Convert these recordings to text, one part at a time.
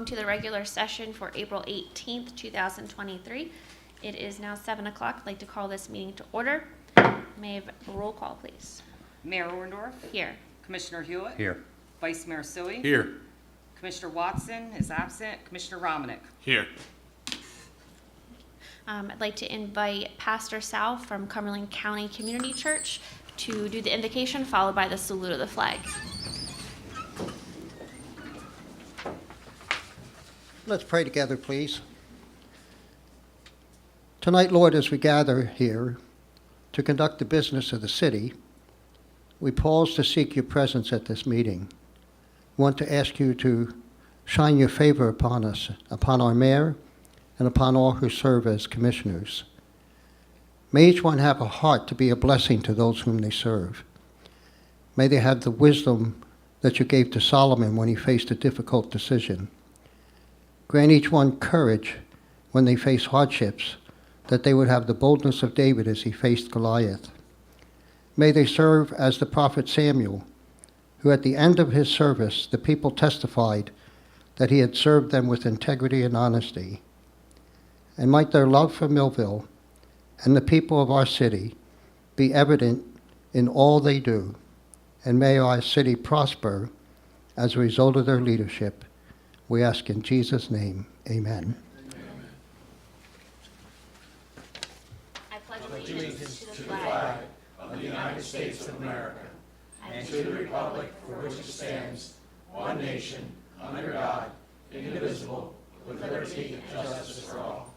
To the regular session for April 18th, 2023. It is now 7 o'clock. I'd like to call this meeting to order. May I have a roll call, please? Mayor Orndorff. Here. Commissioner Hewitt. Here. Vice Mayor Sui. Here. Commissioner Watson is absent. Commissioner Romanek. Here. I'd like to invite Pastor Sal from Cumberland County Community Church to do the invocation, followed by the salute of the flag. Let's pray together, please. Tonight, Lord, as we gather here to conduct the business of the city, we pause to seek your presence at this meeting. We want to ask you to shine your favor upon us, upon our mayor, and upon all who serve as commissioners. May each one have a heart to be a blessing to those whom they serve. May they have the wisdom that you gave to Solomon when he faced a difficult decision. Grant each one courage when they face hardships, that they would have the boldness of David as he faced Goliath. May they serve as the prophet Samuel, who at the end of his service, the people testified that he had served them with integrity and honesty. And might their love for Millville and the people of our city be evident in all they do, and may our city prosper as a result of their leadership. We ask in Jesus' name, amen. I pledge allegiance to the flag of the United States of America, and to the republic for which it stands, one nation, under God, indivisible, with liberty and justice for all.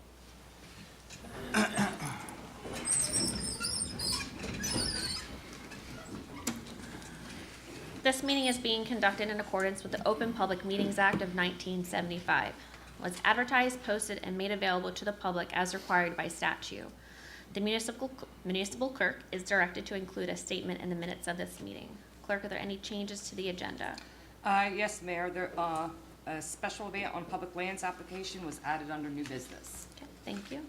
This meeting is being conducted in accordance with the Open Public Meetings Act of 1975. Was advertised, posted, and made available to the public as required by statute. The municipal clerk is directed to include a statement in the minutes of this meeting. Clerk, are there any changes to the agenda? Yes, Mayor. A special event on public lands application was added under new business. Okay, thank you.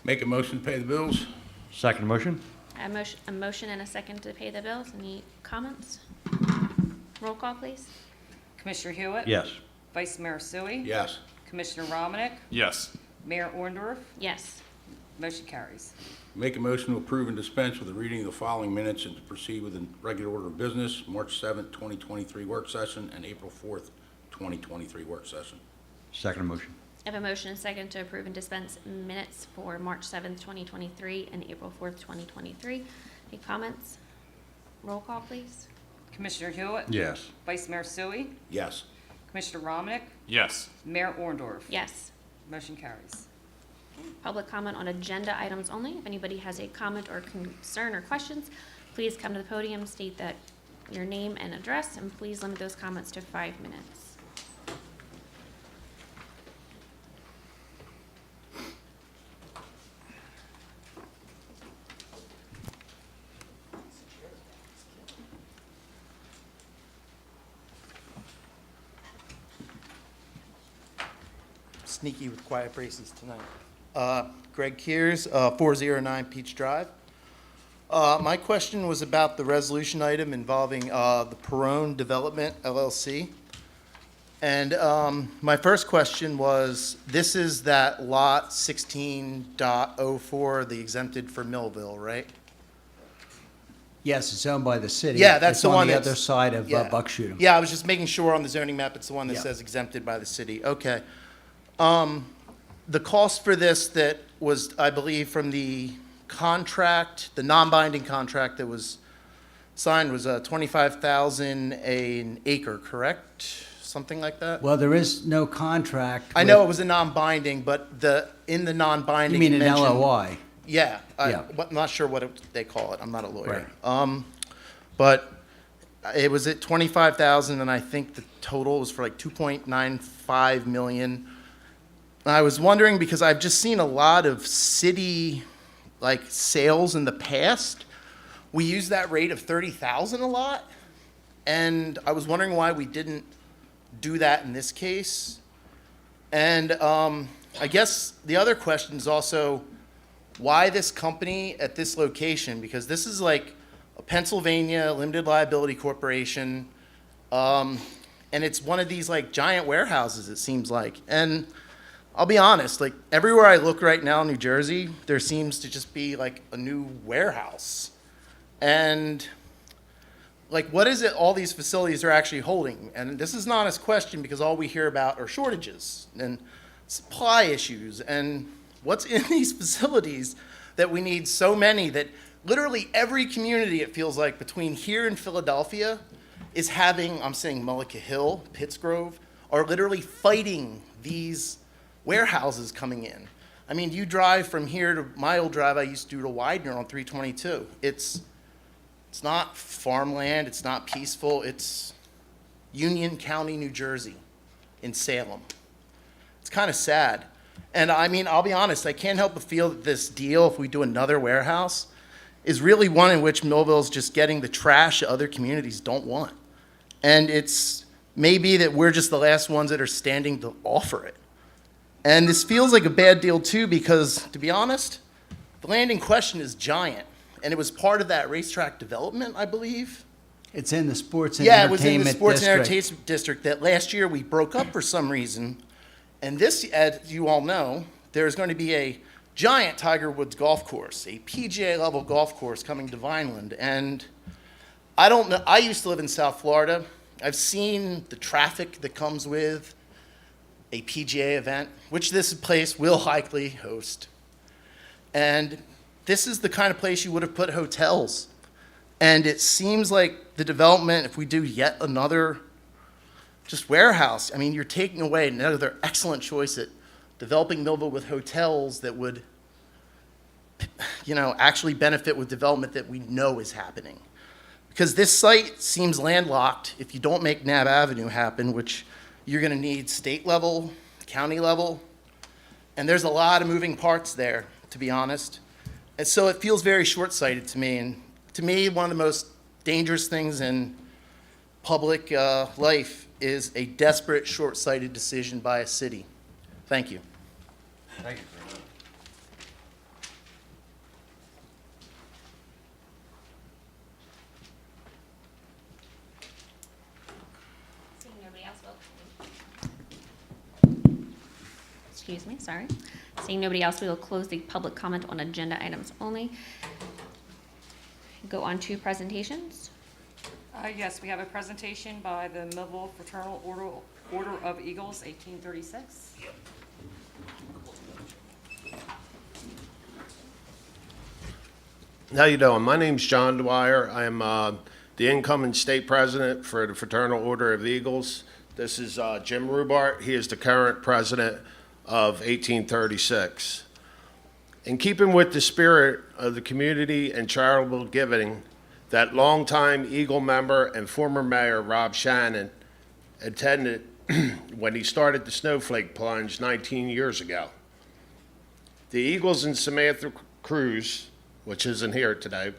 Make a motion to pay the bills? Second motion? A motion and a second to pay the bills. Any comments? Roll call, please. Commissioner Hewitt. Yes. Vice Mayor Sui. Yes. Commissioner Romanek. Yes. Mayor Orndorff. Yes. Motion carries. Make a motion to approve and dispense with the reading of the following minutes and to proceed with the regular order of business, March 7th, 2023 work session and April 4th, 2023 work session. Second motion? I have a motion and a second to approve and dispense minutes for March 7th, 2023 and April 4th, 2023. Any comments? Roll call, please. Commissioner Hewitt. Yes. Vice Mayor Sui. Yes. Commissioner Romanek. Yes. Mayor Orndorff. Yes. Motion carries. Public comment on agenda items only. If anybody has a comment or concern or questions, please come to the podium, state that your name and address, and please limit those comments to 5 minutes. Sneaky with quiet braces tonight. Greg Kears, 409 Peach Drive. My question was about the resolution item involving the Perone Development LLC. And my first question was, this is that lot 16.04, the exempted for Millville, right? Yes, it's owned by the city. Yeah, that's the one It's on the that's- other side of yeah. Buckshootum. Yeah, I was just making sure on the zoning map, it's the one that Yeah. says exempted by the city. Okay. The cost for this that was, I believe, from the contract, the non-binding contract that was signed was $25,000 an acre, correct? Something like that? Well, there is no contract. I know it was a non-binding, but in the non-binding. You mean an mentioned- LOI? Yeah, Yeah. I'm not sure what they call it. I'm not a lawyer. Right. But it was at 25,000, and I think the total was for like 2.95 million. And I was wondering, because I've just seen a lot of city like sales in the past. We use that rate of 30,000 a lot, and I was wondering why we didn't do that in this case. And I guess the other question is also, why this company at this location? Because this is like a Pennsylvania limited liability corporation. And it's one of these like giant warehouses, it seems like. And I'll be honest, like everywhere I look right now in New Jersey, there seems to just be like a new warehouse. And like, what is it all these facilities are actually holding? And this is an honest question because all we hear about are shortages and supply issues. And what's in these facilities that we need so many that literally every community, it feels like, between here and Philadelphia is having, I'm saying Mullica Hill, Pittsgrove, are literally fighting these warehouses coming in. I mean, you drive from here to my old drive I used to do to Widener on 322. It's not farmland, it's not peaceful, it's Union County, New Jersey, in Salem. It's kind of sad. And I mean, I'll be honest, I can't help but feel that this deal, if we do another warehouse, is really one in which Millville's just getting the trash that other communities don't want. And it's maybe that we're just the last ones that are standing to offer it. And this feels like a bad deal too, because to be honest, the land in question is giant. And it was part of that racetrack development, I believe. It's in the sports and Yeah, it was in the entertainment sports and district. entertainment district that last year we broke up for some reason. And this, as you all know, there's going to be a giant Tiger Woods golf course, a PGA level golf course coming to Vineland. And I don't know, I used to live in South Florida. I've seen the traffic that comes with a PGA event, which this place will likely host. And this is the kind of place you would have put hotels. And it seems like the development, if we do yet another just warehouse, I mean, you're taking away another excellent choice at developing Millville with hotels that would, actually benefit with development that we know is happening. Because this site seems landlocked if you don't make Nab Avenue happen, which you're gonna need state level, county level, and there's a lot of moving parts there, to be honest. And so it feels very short-sighted to me, and to me, one of the most dangerous things in public life is a desperate, short-sighted decision by a city. Thank you. Thank you. Seeing nobody else, excuse me, sorry. Seeing nobody else, we will close the public comment on agenda items only. Go on to presentations. Yes, we have a presentation by the Millville Fraternal Order of Eagles, 1836. How you doing? My name's John Dwyer. I'm the incoming state president for the Fraternal Order of the Eagles. This is Jim Rubart. He is the current president of 1836. In keeping with the spirit of the community and charitable giving that longtime Eagle member and former mayor Rob Shannon attended when he started the Snowflake Plunge 19 years ago. The Eagles and Samantha Cruz, which isn't here today,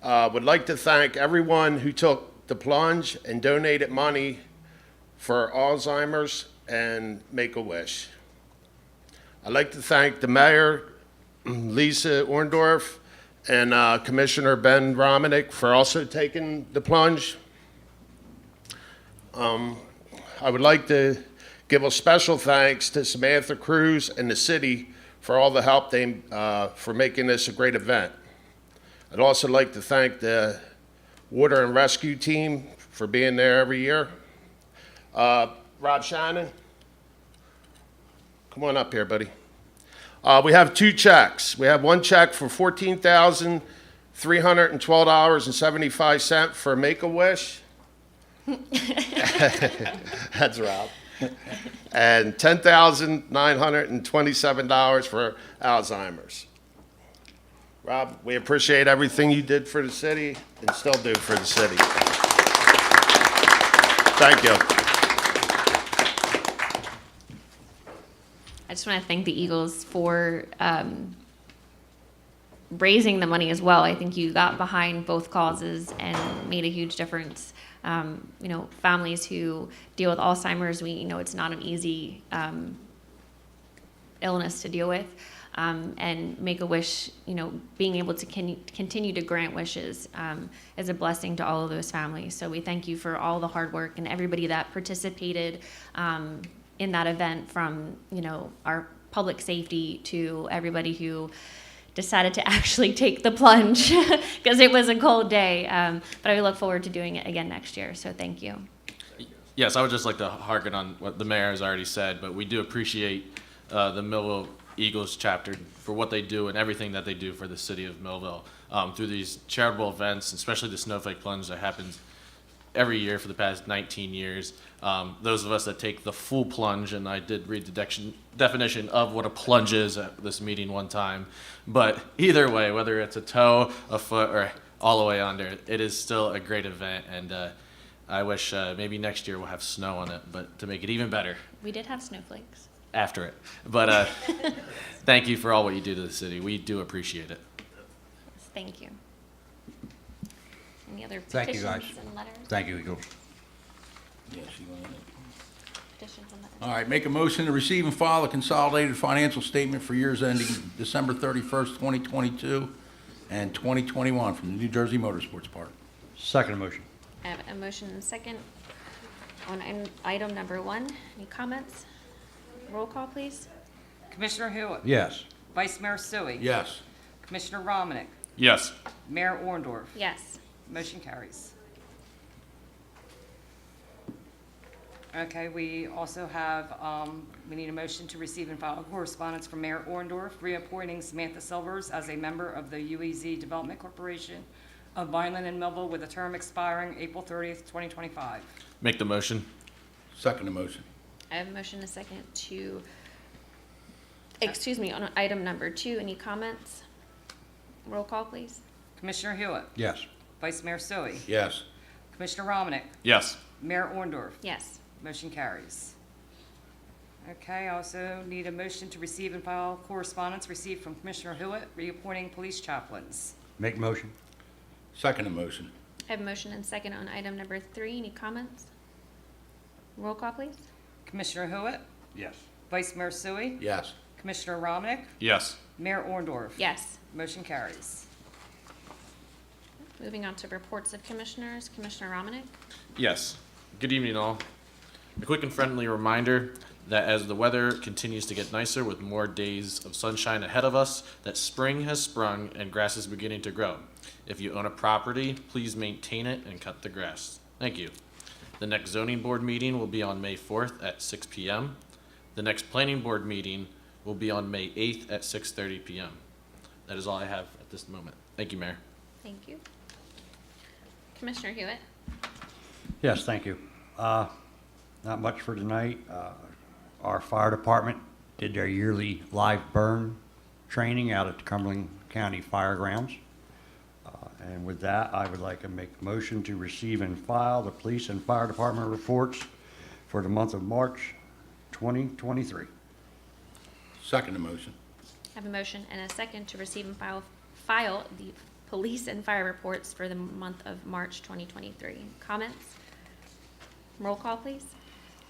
would like to thank everyone who took the plunge and donated money for Alzheimer's and Make-A-Wish. I'd like to thank the mayor, Lisa Orndorff, and Commissioner Ben Romanek for also taking the plunge. I would like to give a special thanks to Samantha Cruz and the city for all the help for making this a great event. I'd also like to thank the water and rescue team for being there every year. Rob Shannon, come on up here, buddy. We have two checks. We have one check for $14,312.75 for Make-A-Wish. That's Rob. And $10,927 for Alzheimer's. Rob, we appreciate everything you did for the city and still do for the city. Thank you. I just want to thank the Eagles for raising the money as well. I think you got behind both causes and made a huge difference. Families who deal with Alzheimer's, we know it's not an easy illness to deal with. and make a wish, being able to continue to grant wishes is a blessing to all of those families. So we thank you for all the hard work and everybody that participated in that event, from, our public safety to everybody who decided to actually take the plunge because it was a cold day. But I look forward to doing it again next year. So thank you. Yes, I would just like to harken on what the mayor has already said, but we do appreciate the Millville Eagles chapter for what they do and everything that they do for the city of Millville through these charitable events, especially the Snowflake Plunge that happens every year for the past 19 years. Those of us that take the full plunge, and I did read the definition of what a plunge is at this meeting one time, but either way, whether it's a toe, a foot, or all the way under, it is still a great event, and I wish maybe next year we'll have snow on it, but to make it even better We did have snowflakes. after it. But thank you for all what you do to the city. We do appreciate it. Thank you. Any other Thank you, petitions guys. and letters? Thank you, Eagles. Yes, you want it. Petitions and letters. All right, make a motion to receive and file a consolidated financial statement for years ending December 31st, 2022 and 2021 from the New Jersey Motorsports Park. Second motion. I have a motion and a second on item number 1. Any comments? Roll call, please. Commissioner Hewitt? Yes. Vice Mayor Sui? Yes. Commissioner Romanek? Yes. Mayor Orndorff? Yes. Motion carries. Okay, we also have, we need a motion to receive and file correspondence from Mayor Orndorff reappointing Samantha Silvers as a member of the UEZ Development Corporation of Vineland and Millville with a term expiring April 30th, 2025. Make the motion. Second the motion. I have a motion and a second on item number 2. Any comments? Roll call, please. Commissioner Hewitt? Yes. Vice Mayor Sui? Yes. Commissioner Romanek? Yes. Mayor Orndorff? Yes. Motion carries. Okay, I also need a motion to receive and file correspondence received from Commissioner Hewitt reappointing police chaplains. Make motion. Second the motion. I have a motion and second on item number 3. Any comments? Roll call, please. Commissioner Hewitt? Yes. Vice Mayor Sui? Yes. Commissioner Romanek? Yes. Mayor Orndorff? Yes. Motion carries. Moving on to reports of commissioners. Commissioner Romanek? Yes. Good evening, all. A quick and friendly reminder that as the weather continues to get nicer with more days of sunshine ahead of us, that spring has sprung and grass is beginning to grow. If you own a property, please maintain it and cut the grass. Thank you. The next zoning board meeting will be on May 4th at 6 p.m. The next planning board meeting will be on May 8th at 6:30 p.m. That is all I have at this moment. Thank you, Mayor. Thank you. Commissioner Hewitt? Yes, thank you. Not much for tonight. Our fire department did their yearly live burn training out at the Cumberland County Fairgrounds. And with that, I would like to make a motion to receive and file the police and fire department reports for the month of March 2023. Second the motion. I have a motion and a second to receive and file the police and fire reports for the month of March 2023. Comments? Roll call, please.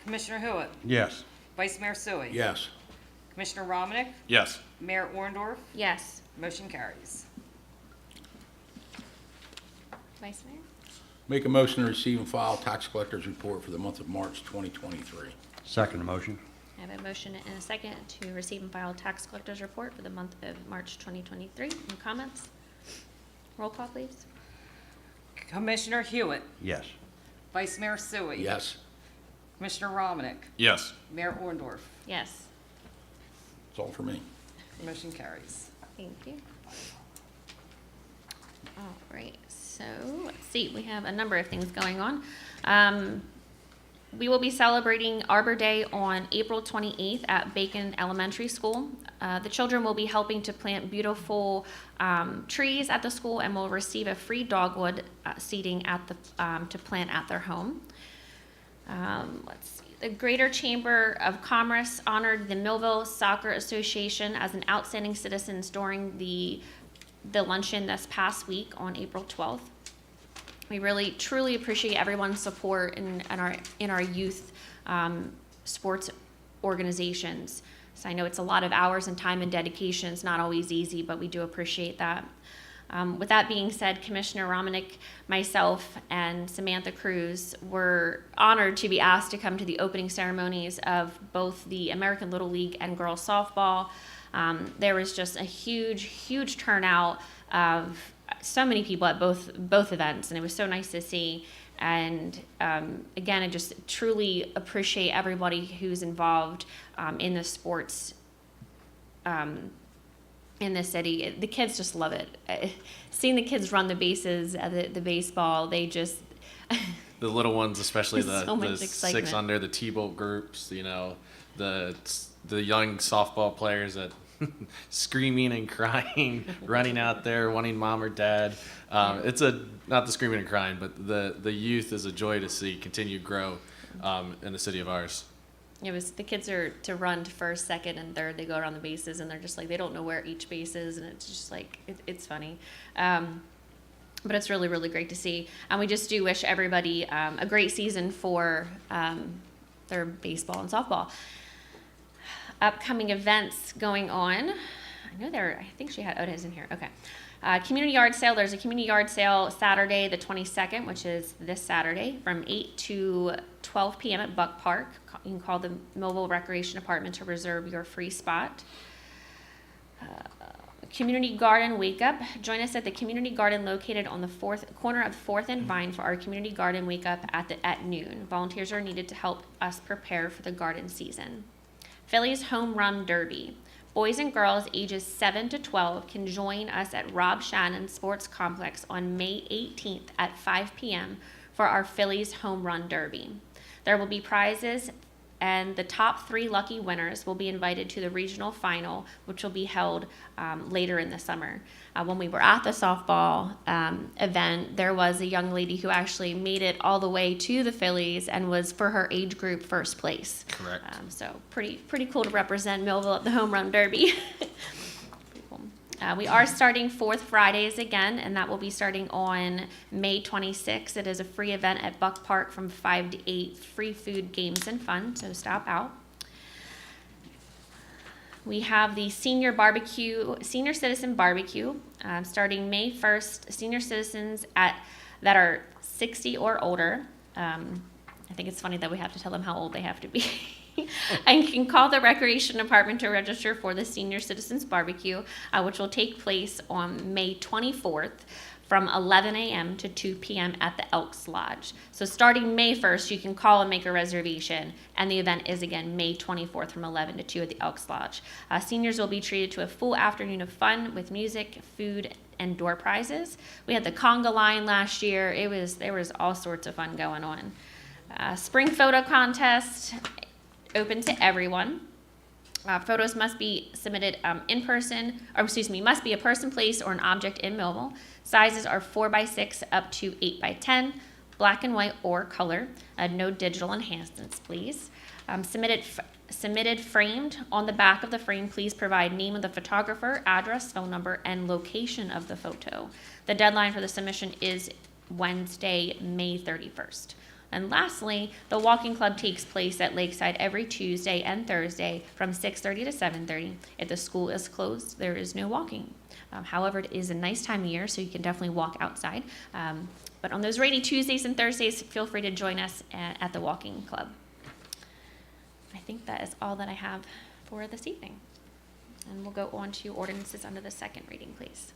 Commissioner Hewitt? Yes. Vice Mayor Sui? Yes. Commissioner Romanek? Yes. Mayor Orndorff? Yes. Motion carries. Vice Mayor? Make a motion to receive and file tax collector's report for the month of March 2023. Second motion. I have a motion and a second to receive and file tax collector's report for the month of March 2023. Any comments? Roll call, please. Commissioner Hewitt? Yes. Vice Mayor Sui? Yes. Commissioner Romanek? Yes. Mayor Orndorff? Yes. That's all for me. Motion carries. Thank you. All right, so let's see, we have a number of things going on. We will be celebrating Arbor Day on April 28th at Bacon Elementary School. The children will be helping to plant beautiful trees at the school and will receive a free dogwood seeding at the to plant at their home. Let's see. The Greater Chamber of Commerce honored the Millville Soccer Association as an outstanding citizens during the luncheon this past week on April 12th. We really, truly appreciate everyone's support in our youth sports organizations. So I know it's a lot of hours and time and dedication. It's not always easy, but we do appreciate that. With that being said, Commissioner Romanek, myself, and Samantha Cruz were honored to be asked to come to the opening ceremonies of both the American Little League and girls softball. There was just a huge turnout of so many people at both events, and it was so nice to see. And again, I just truly appreciate everybody who's involved in the sports in the city. The kids just love it. Seeing the kids run the bases at the baseball, they just The little ones, especially There's the, so much the excitement. 6 under, the T-ball groups, the young softball players that screaming and crying, running out there wanting mom or dad. It's not the screaming and crying, but the youth is a joy to see continue grow in the city of ours. It was the kids are to run to first, second, and third. They go around the bases, and they're just like they don't know where each base is, and it's just like it's funny. But it's really, really great to see. And we just do wish everybody a great season for their baseball and softball. Upcoming events going on. I think she had Oda's in here. Okay. Community yard sale. There's a community yard sale Saturday, the 22nd, which is this Saturday, from 8 to 12 p.m. at Buck Park. You can call the Millville Recreation Department to reserve your free spot. Community Garden Wake Up. Join us at the Community Garden located on the corner of 4th and Vine for our Community Garden Wake Up at noon. Volunteers are needed to help us prepare for the garden season. Phillies Home Run Derby. Boys and girls ages 7 to 12 can join us at Rob Shannon Sports Complex on May 18th at 5 p.m. for our Phillies Home Run Derby. There will be prizes, and the top 3 lucky winners will be invited to the regional final, which will be held later in the summer. When we were at the softball event, there was a young lady who actually made it all the way to the Phillies and was, for her age group, first place. Correct. So pretty cool to represent Millville at the Home Run Derby. Pretty cool. We are starting Fourth Fridays again, and that will be starting on May 26th. It is a free event at Buck Park from 5 to 8, free food, games, and fun, so stop out. We have the Senior Citizen Barbecue, starting May 1st. Senior citizens that are 60 or older, I think it's funny that we have to tell them how old they have to be, and can call the Recreation Department to register for the Senior Citizens Barbecue, which will take place on May 24th from 11 a.m. to 2 p.m. at the Elks Lodge. So starting May 1st, you can call and make a reservation, and the event is again May 24th from 11 to 2 at the Elks Lodge. Seniors will be treated to a full afternoon of fun with music, food, and door prizes. We had the conga line last year. There was all sorts of fun going on. Spring photo contest, open to everyone. Photos must be submitted in person, must be a person, place, or an object in Millville. Sizes are 4x6 up to 8x10, black and white or color. No digital enhancements, please. Submitted framed. On the back of the frame, please provide name of the photographer, address, phone number, and location of the photo. The deadline for the submission is Wednesday, May 31st. And lastly, the walking club takes place at Lakeside every Tuesday and Thursday from 6:30 to 7:30. If the school is closed, there is no walking. However, it is a nice time of year, so you can definitely walk outside. But on those rainy Tuesdays and Thursdays, feel free to join us at the walking club. I think that is all that I have for this evening. And we'll go on to ordinances under the second reading, please.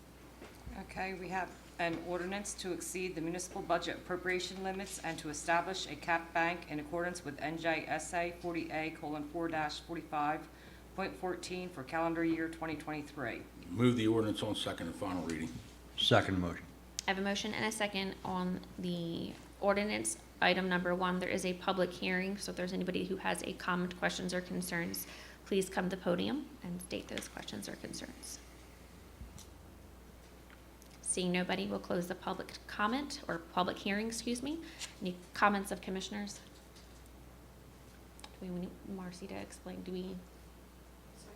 Okay, we have an ordinance to exceed the municipal budget appropriation limits and to establish a cap bank in accordance with NJSA 40A:4.45.14 for calendar year 2023. Move the ordinance on second and final reading. Second motion. I have a motion and a second on the ordinance item number 1. There is a public hearing, so if there's anybody who has a comment, questions, or concerns, please come to the podium and state those questions or concerns. Seeing nobody, we'll close the public comment, or public hearing, excuse me. Any comments of commissioners? Do we need Marcy to explain?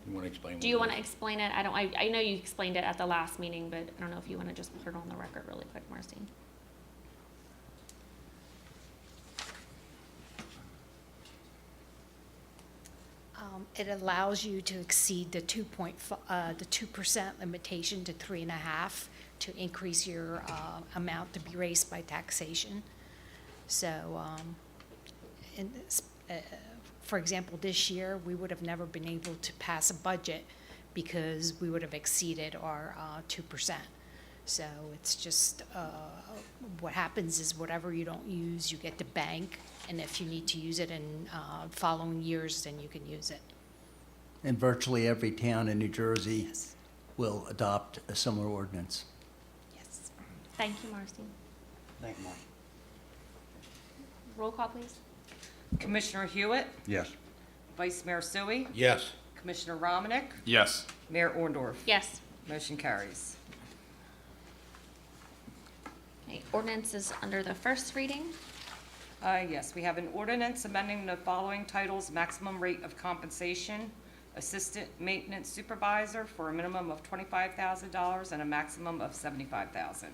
You want to explain? Do you want to explain it? I know you explained it at the last meeting, but I don't know if you want to just put it on the record really quick, Marcy. It allows you to exceed the 2% limitation to 3.5 to increase your amount to be raised by taxation. So, for example, this year, we would have never been able to pass a budget because we would have exceeded our 2%. So it's just, what happens is whatever you don't use, you get to bank, and if you need to use it in following years, then you can use it. And virtually every town in New Jersey Yes. will adopt a similar ordinance. Yes. Thank you, Marcy. Thank you, Mark. Roll call, please. Commissioner Hewitt, Yes. Vice Mayor Sui, Yes. Commissioner Romanek, Yes. Mayor Orndorff. Yes. Motion carries. Okay, ordinance is under the first reading. Yes, we have an ordinance amending the following titles: maximum rate of compensation, assistant maintenance supervisor for a minimum of $25,000 and a maximum of $75,000.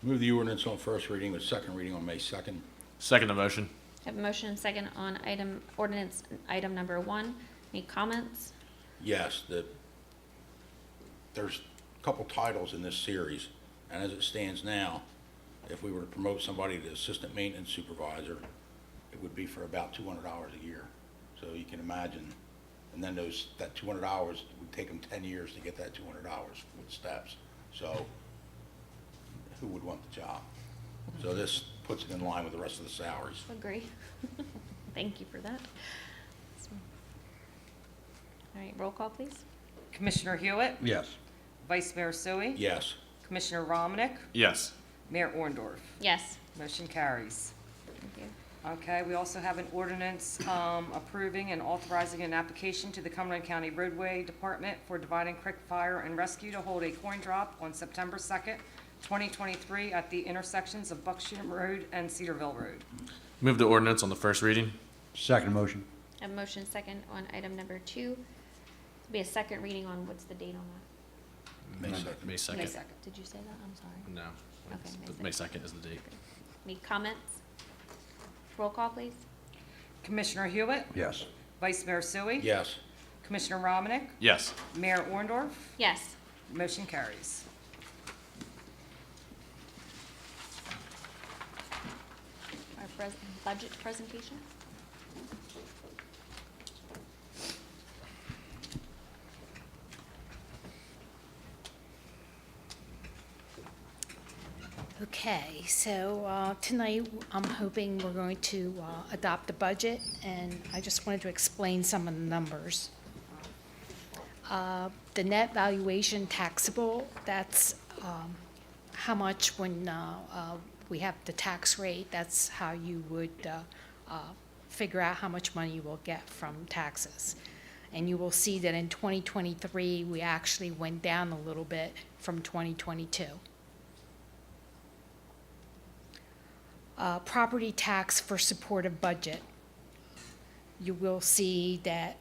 Move the ordinance on first reading with second reading on May 2nd. Second the motion. Have a motion and second on ordinance item number 1. Any comments? Yes, there's a couple titles in this series, and as it stands now, if we were to promote somebody to assistant maintenance supervisor, it would be for about $200 a year. So you can imagine, and then that $200 would take them 10 years to get that $200 with steps. So who would want the job? So this puts it in line with the rest of the salaries. Agree. Thank you for that. All right, roll call, please. Commissioner Hewitt, Yes. Vice Mayor Sui, Yes. Commissioner Romanek, Yes. Mayor Orndorff. Yes. Motion carries. Thank you. Okay, we also have an ordinance approving and authorizing an application to the Cumberland County Roadway Department for Dividing Creek Fire and Rescue to hold a coin drop on September 2nd, 2023 at the intersections of Buckshot Road and Cedarville Road. Move the ordinance on the first reading. Second motion. Have a motion and second on item number 2. It'll be a second reading on, what's the date on that? May May 2nd. May 2nd. May 2nd. Did you say that? I'm sorry. No. Okay, May 2nd is the date. Any comments? Roll call, please. Commissioner Hewitt, Yes. Vice Mayor Sui, Yes. Commissioner Romanek, Yes. Mayor Orndorff. Yes. Motion carries. Our budget presentation. Okay, so tonight, I'm hoping we're going to adopt the budget, and I just wanted to explain some of the numbers. The net valuation taxable, that's how much when we have the tax rate, that's how you would figure out how much money you will get from taxes. And you will see that in 2023, we actually went down a little bit from 2022. Property tax for supportive budget. You will see that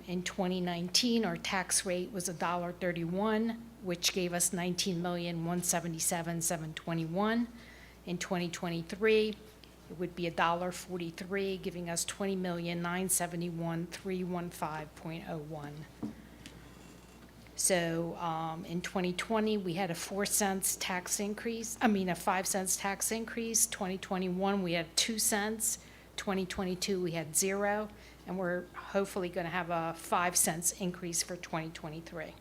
in 2019, our tax rate was $1.31, which gave us $19,177,721. In 2023, it would be $1.43, giving us $20,971,315.01. So in 2020, we had a 4 cents tax increase, a 5 cents tax increase. 2021, we had 2 cents. 2022, we had 0, and we're hopefully going to have a 5 cents increase for 2023.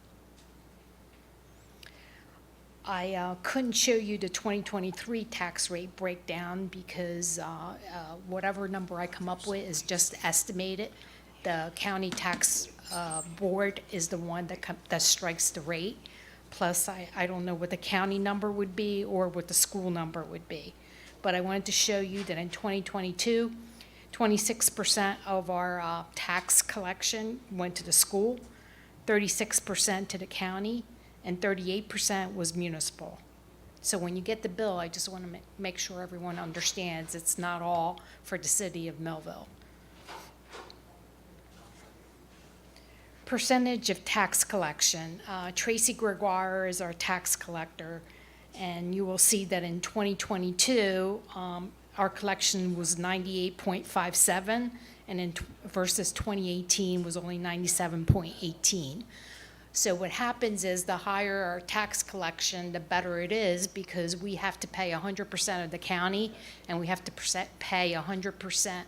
I couldn't show you the 2023 tax rate breakdown because whatever number I come up with is just estimated. The county tax board is the one that strikes the rate. Plus, I don't know what the county number would be or what the school number would be. But I wanted to show you that in 2022, 26% of our tax collection went to the school, 36% to the county, and 38% was municipal. So when you get the bill, I just want to make sure everyone understands it's not all for the city of Millville. Percentage of tax collection. Tracy Gregoire is our tax collector, and you will see that in 2022, our collection was 98.57, and in versus 2018 was only 97.18. So what happens is the higher our tax collection, the better it is, because we have to pay 100% of the county, and we have to pay 100%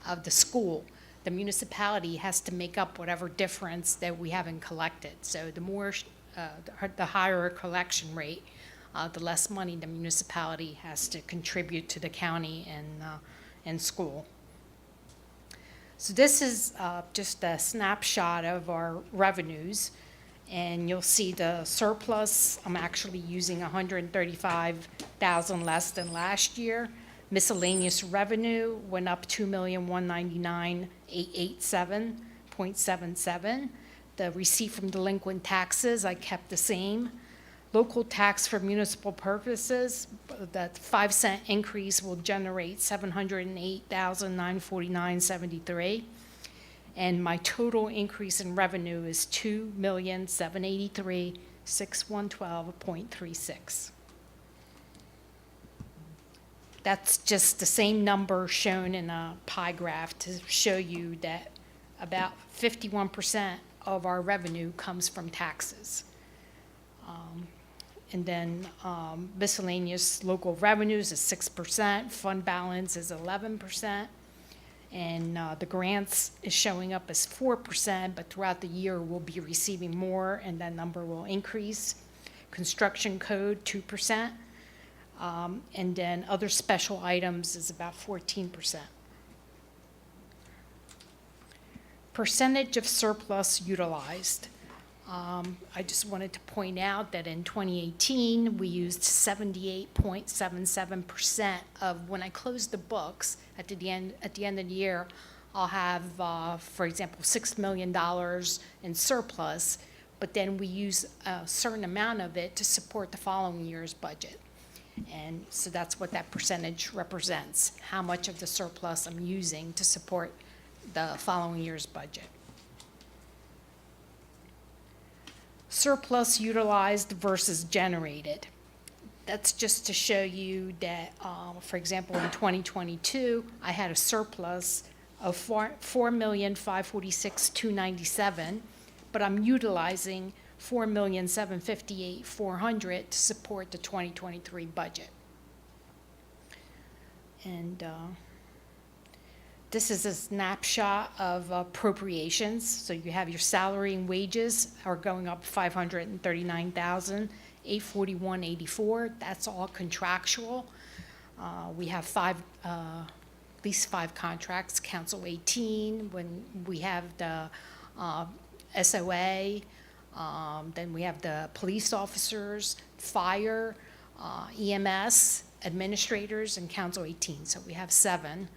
of the school. The municipality has to make up whatever difference that we haven't collected. So the more, the higher our collection rate, the less money the municipality has to contribute to the county and school. So this is just a snapshot of our revenues. And you'll see the surplus, I'm actually using 135,000 less than last year. Miscellaneous revenue went up 2,199,887.77. The receipt from delinquent taxes, I kept the same. Local tax for municipal purposes, that 5-cent increase will generate 708,949.73. And my total increase in revenue is 2,783,612.36. That's just the same number shown in a pie graph to show you that about 51% of our revenue comes from taxes. And then miscellaneous local revenues is 6%, fund balance is 11%. And the grants is showing up as 4%, but throughout the year, we'll be receiving more, and that number will increase. Construction code, 2%. And then other special items is about 14%. Percentage of surplus utilized. I just wanted to point out that in 2018, we used 78.77% of, when I closed the books at the end of the year, I'll have, for example, $6 million in surplus, but then we use a certain amount of it to support the following year's budget. And so that's what that percentage represents, how much of the surplus I'm using to support the following year's budget. Surplus utilized versus generated. That's just to show you that, for example, in 2022, I had a surplus of $4,546,297, but I'm utilizing $4,758,400 to support the 2023 budget. And this is a snapshot of appropriations. So you have your salary and wages are going up $539,841.84. That's all contractual. We have at least 5 contracts, Council 18, when we have the SOA, then we have the police officers, fire, EMS, administrators, and Council 18. So we have 7.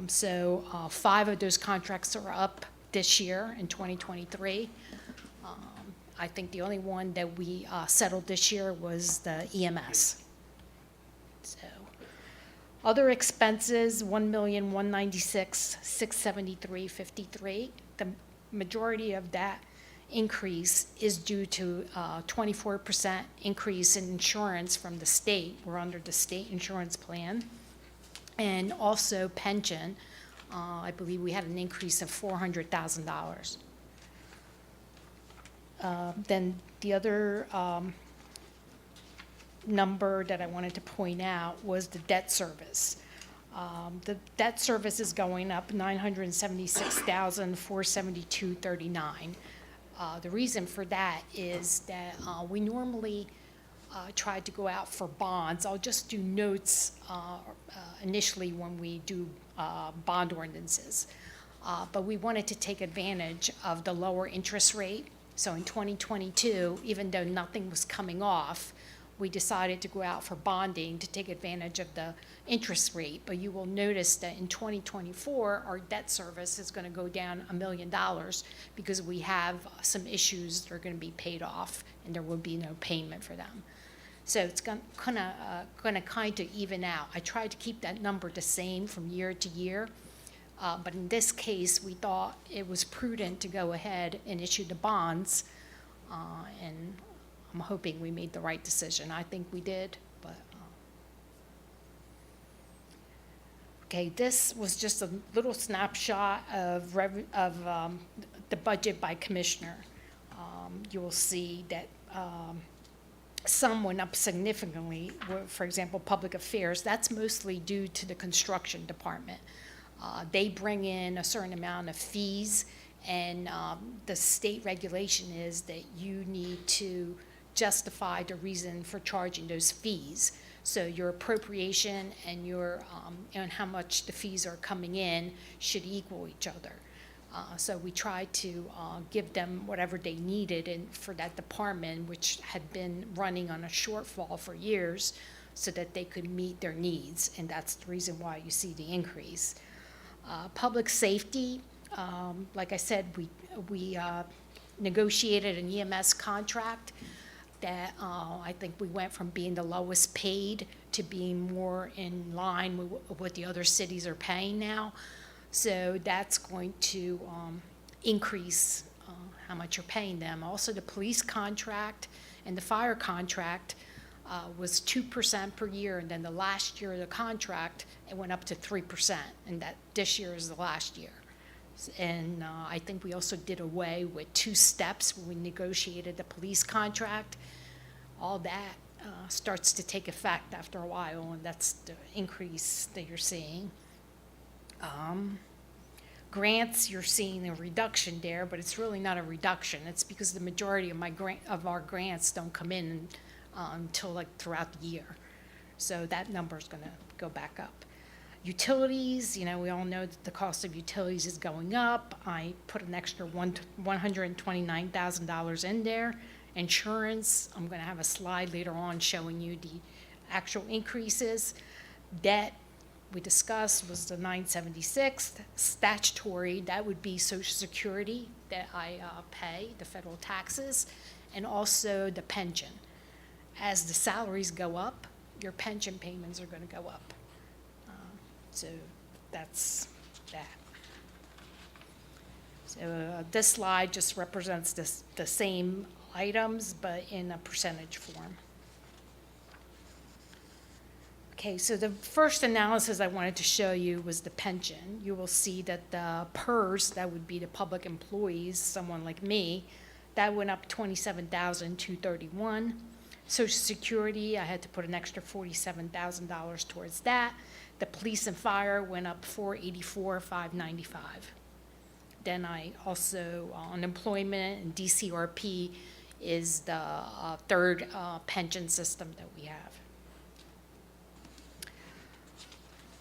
5 of those contracts are up this year in 2023. I think the only one that we settled this year was the EMS. So, other expenses, $1,196,673.53. The majority of that increase is due to 24% increase in insurance from the state. We're under the state insurance plan. And also pension, I believe we had an increase of $400,000. Then the other number that I wanted to point out was the debt service. The debt service is going up $976,472.39. The reason for that is that we normally try to go out for bonds. I'll just do notes initially when we do bond ordinances. But we wanted to take advantage of the lower interest rate. So in 2022, even though nothing was coming off, we decided to go out for bonding to take advantage of the interest rate. But you will notice that in 2024, our debt service is going to go down $1 million because we have some issues that are going to be paid off, and there will be no payment for them. So it's going to kind of even out. I tried to keep that number the same from year to year, but in this case, we thought it was prudent to go ahead and issue the bonds, and I'm hoping we made the right decision. I think we did, but Okay, this was just a little snapshot of the budget by commissioner. You will see that some went up significantly. For example, public affairs, that's mostly due to the construction department. They bring in a certain amount of fees, and the state regulation is that you need to justify the reason for charging those fees. So your appropriation and and how much the fees are coming in should equal each other. So we tried to give them whatever they needed for that department, which had been running on a shortfall for years, so that they could meet their needs, and that's the reason why you see the increase. Public safety, like I said, we negotiated an EMS contract that I think we went from being the lowest paid to being more in line with what the other cities are paying now. So that's going to increase how much you're paying them. Also, the police contract and the fire contract was 2% per year, and then the last year of the contract, it went up to 3%, and that this year is the last year. And I think we also did away with 2 steps when we negotiated the police contract. All that starts to take effect after a while, and that's the increase that you're seeing. Grants, you're seeing a reduction there, but it's really not a reduction. It's because the majority of our grants don't come in until like throughout the year. So that number is going to go back up. Utilities, we all know that the cost of utilities is going up. I put an extra $129,000 in there. Insurance, I'm going to have a slide later on showing you the actual increases. Debt, we discussed, was the 976. Statutory, that would be Social Security that I pay, the federal taxes, and also the pension. As the salaries go up, your pension payments are going to go up. So that's that. So this slide just represents the same items, but in a percentage form. Okay, so the first analysis I wanted to show you was the pension. You will see that the PERS, that would be the public employees, someone like me, that went up $27,231. Social Security, I had to put an extra $47,000 towards that. The police and fire went up $484,595. Then I also, unemployment and DCRP is the third pension system that we have.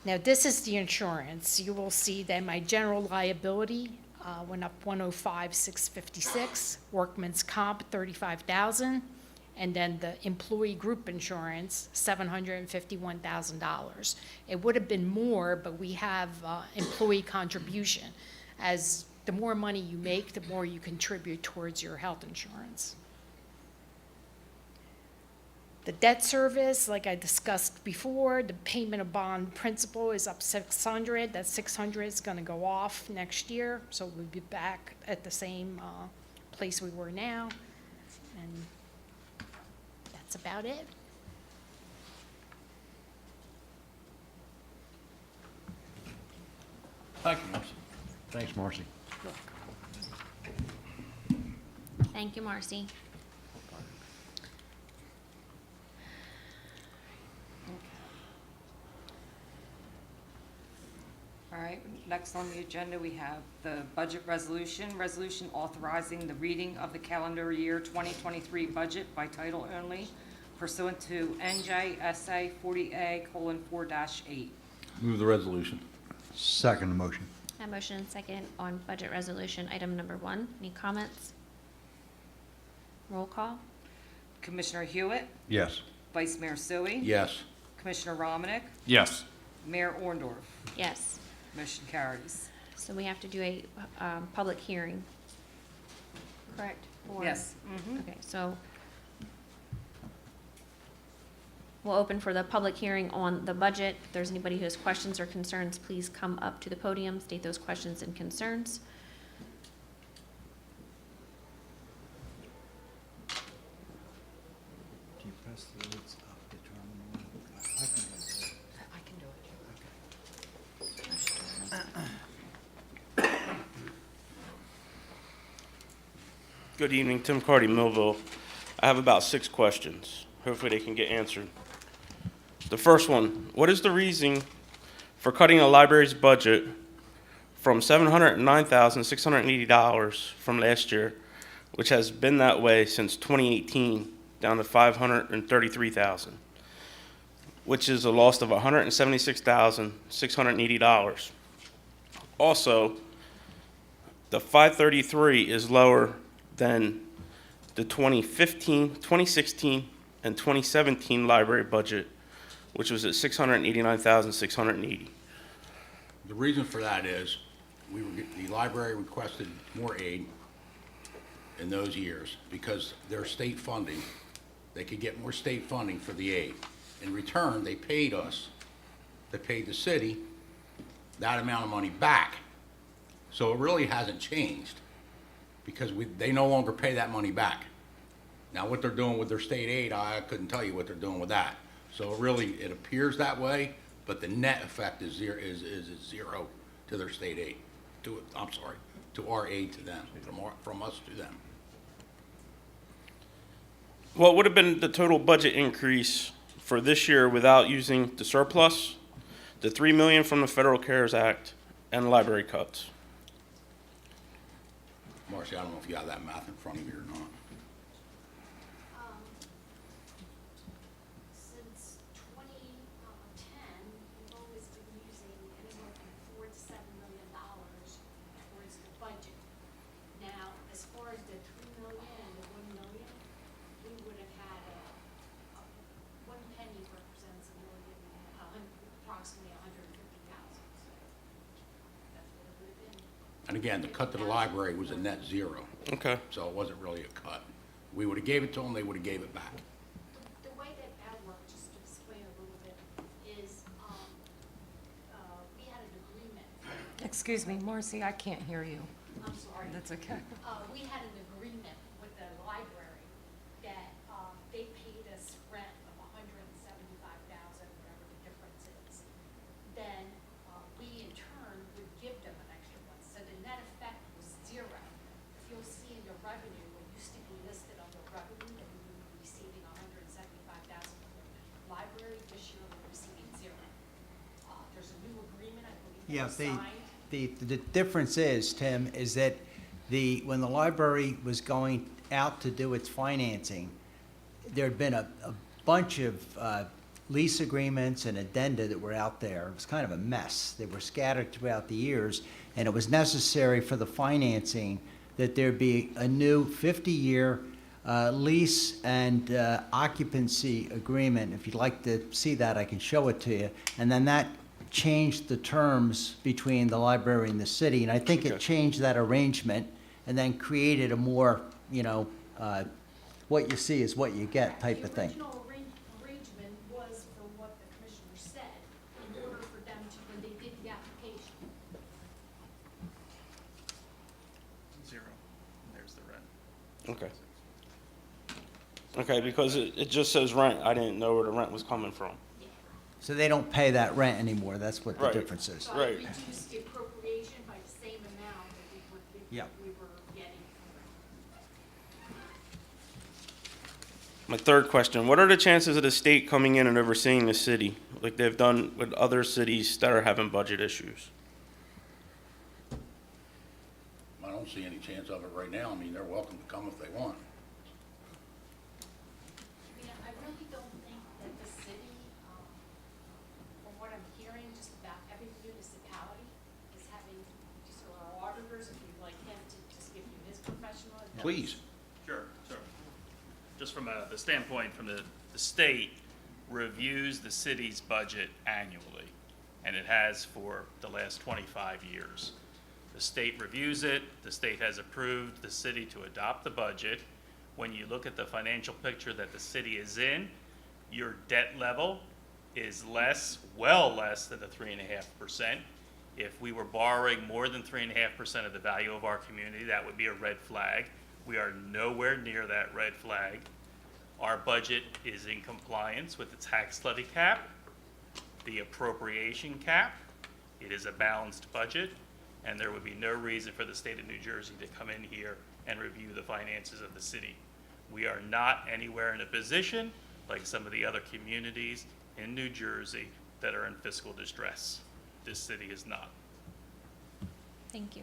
Now, this is the insurance. You will see that my general liability went up $105,656, workman's comp $35,000, and then the employee group insurance $751,000. It would have been more, but we have employee contribution. As the more money you make, the more you contribute towards your health insurance. The debt service, like I discussed before, the payment of bond principal is up $600. That $600 is going to go off next year, so we'll be back at the same place we were now, and that's about it. Thank you, Marcy. Thanks, Marcy. Thank you, Marcy. All right, next on the agenda, we have the budget resolution authorizing the reading of the calendar year 2023 budget by title only pursuant to NJSA 40A:4-8. Move the resolution. Second the motion. A motion and second on budget resolution item number 1. Any comments? Roll call. Commissioner Hewitt, Yes. Vice Mayor Sui, Yes. Commissioner Romanek, Yes. Mayor Orndorff. Yes. Motion carries. So we have to do a public hearing, correct? Or- Yes. Okay, so we'll open for the public hearing on the budget. If there's anybody who has questions or concerns, please come up to the podium, state those questions and concerns. Do you press the words up, determine one? I can go. I can do it. Good evening, Tim Cardy, Millville. I have about 6 questions. Hopefully they can get answered. The first one, what is the reason for cutting the library's budget from $709,680 from last year, which has been that way since 2018, down to $533,000, which is a loss of $176,680. Also, the 533 is lower than the 2015, 2016, and 2017 library budget, which was at $689,680. The reason for that is, the library requested more aid in those years because their state funding, they could get more state funding for the aid. In return, they paid us, they paid the city that amount of money back. So it really hasn't changed because they no longer pay that money back. Now, what they're doing with their state aid, I couldn't tell you what they're doing with that. So it appears that way, but the net effect is zero to their state aid. To our aid to them, from us to them. What would have been the total budget increase for this year without using the surplus, the $3 million from the Federal CARES Act, and library cuts? Marcy, I don't know if you have that math in front of you or not. Since 2010, we've always been using anywhere from $4 to $7 million towards the budget. Now, as far as the 3 million and the 1 million, we would have had one penny represents approximately 150,000. So that's what it would have been. And again, the cut to the library was a net zero, Okay. so it wasn't really a cut. We would have gave it to them, they would have gave it back. The way that worked, just to explain a little bit, is we had an agreement. Excuse me, Marcy, I can't hear you. I'm sorry. That's okay. We had an agreement with the library that they paid us rent of $175,000, whatever the difference is. Then we in turn would give them an extra one. So the net effect was zero. If you'll see in your revenue, what used to be listed under revenue, that we would be receiving $175,000 from the library. This year we're receiving zero. There's a new agreement, I believe, that Yeah, was signed. the difference is, Tim, is that when the library was going out to do its financing, there had been a bunch of lease agreements and addenda that were out there. It was kind of a mess. They were scattered throughout the years, and it was necessary for the financing that there be a new 50-year lease and occupancy agreement. If you'd like to see that, I can show it to you. And then that changed the terms between the library and the city, and I think it Okay. changed that arrangement and then created a more, what you see is what you get type of thing. The original arrangement was for what the commissioner said, in order for them to, when they did the application. Zero. There's the rent. Okay. Okay, because it just says rent. I didn't know where the rent was coming from. So they don't pay that rent anymore, that's what the Right. difference is. So Right. I reduced the appropriation by the same amount that Yeah. we were getting. My third question, what are the chances of the state coming in and overseeing the city, like they've done with other cities that are having budget issues? I don't see any chance of it right now. I mean, they're welcome to come if they want. I really don't think that the city, from what I'm hearing, just about every municipality is having, just our auditors, if you'd like him to just give you his professional advice. Please. Sure. Just from the standpoint from the state reviews the city's budget annually, and it has for the last 25 years. The state reviews it, the state has approved the city to adopt the budget. When you look at the financial picture that the city is in, your debt level is less, well less than the 3.5%. If we were borrowing more than 3.5% of the value of our community, that would be a red flag. We are nowhere near that red flag. Our budget is in compliance with the tax levy cap, the appropriation cap. It is a balanced budget. and there would be no reason for the state of New Jersey to come in here and review the finances of the city. We are not anywhere in a position like some of the other communities in New Jersey that are in fiscal distress. This city is not. Thank you.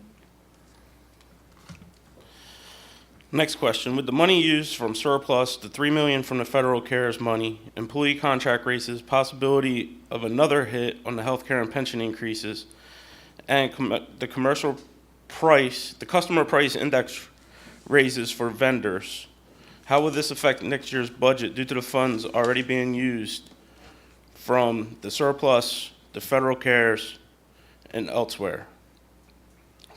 Next question, with the money used from surplus, the $3 million from the federal CARES money, employee contract raises, possibility of another hit on the healthcare and pension increases, and the customer price index raises for vendors, how will this affect next year's budget due to the funds already being used from the surplus, the federal CARES, and elsewhere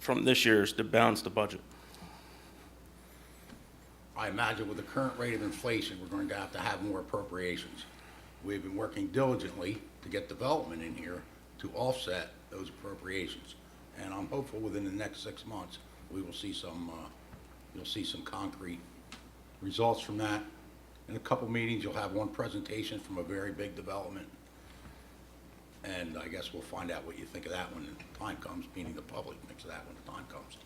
from this year's to balance the budget? I imagine with the current rate of inflation, we're going to have more appropriations. We've been working diligently to get development in here to offset those appropriations. And I'm hopeful within the next 6 months, we will see you'll see some concrete results from that. In a couple meetings, you'll have one presentation from a very big development. And I guess we'll find out what you think of that when the time comes, meaning the public thinks of that when the time comes.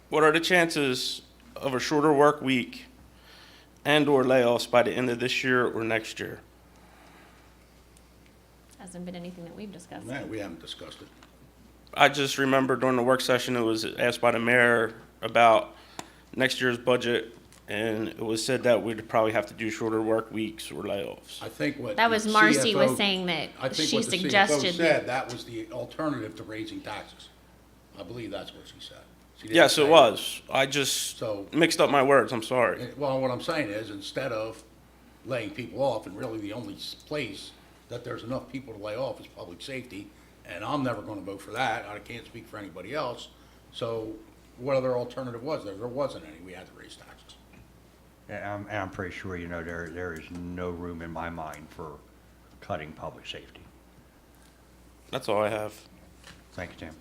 What are the chances of a shorter work week and/or layoffs by the end of this year or next year? Hasn't been anything that we've discussed. Man, we haven't discussed it. I just remember during the work session, it was asked by the mayor about next year's budget, and it was said that we'd probably have to do shorter work weeks or layoffs. I think what That the was Marcy was CFO saying that I think she what the CFO suggested. said, that was the alternative to raising taxes. I believe that's what she said. She didn't Yes, it say- was. I just So- mixed up my words. I'm sorry. Well, what I'm saying is, instead of laying people off, and really the only place that there's enough people to lay off is public safety, and I'm never gonna vote for that, I can't speak for anybody else, so what other alternative was there? There wasn't any, we had to raise taxes. Yeah, I'm pretty sure, you know, there is no room in my mind for cutting public safety. That's all I have. Thank you, Tim.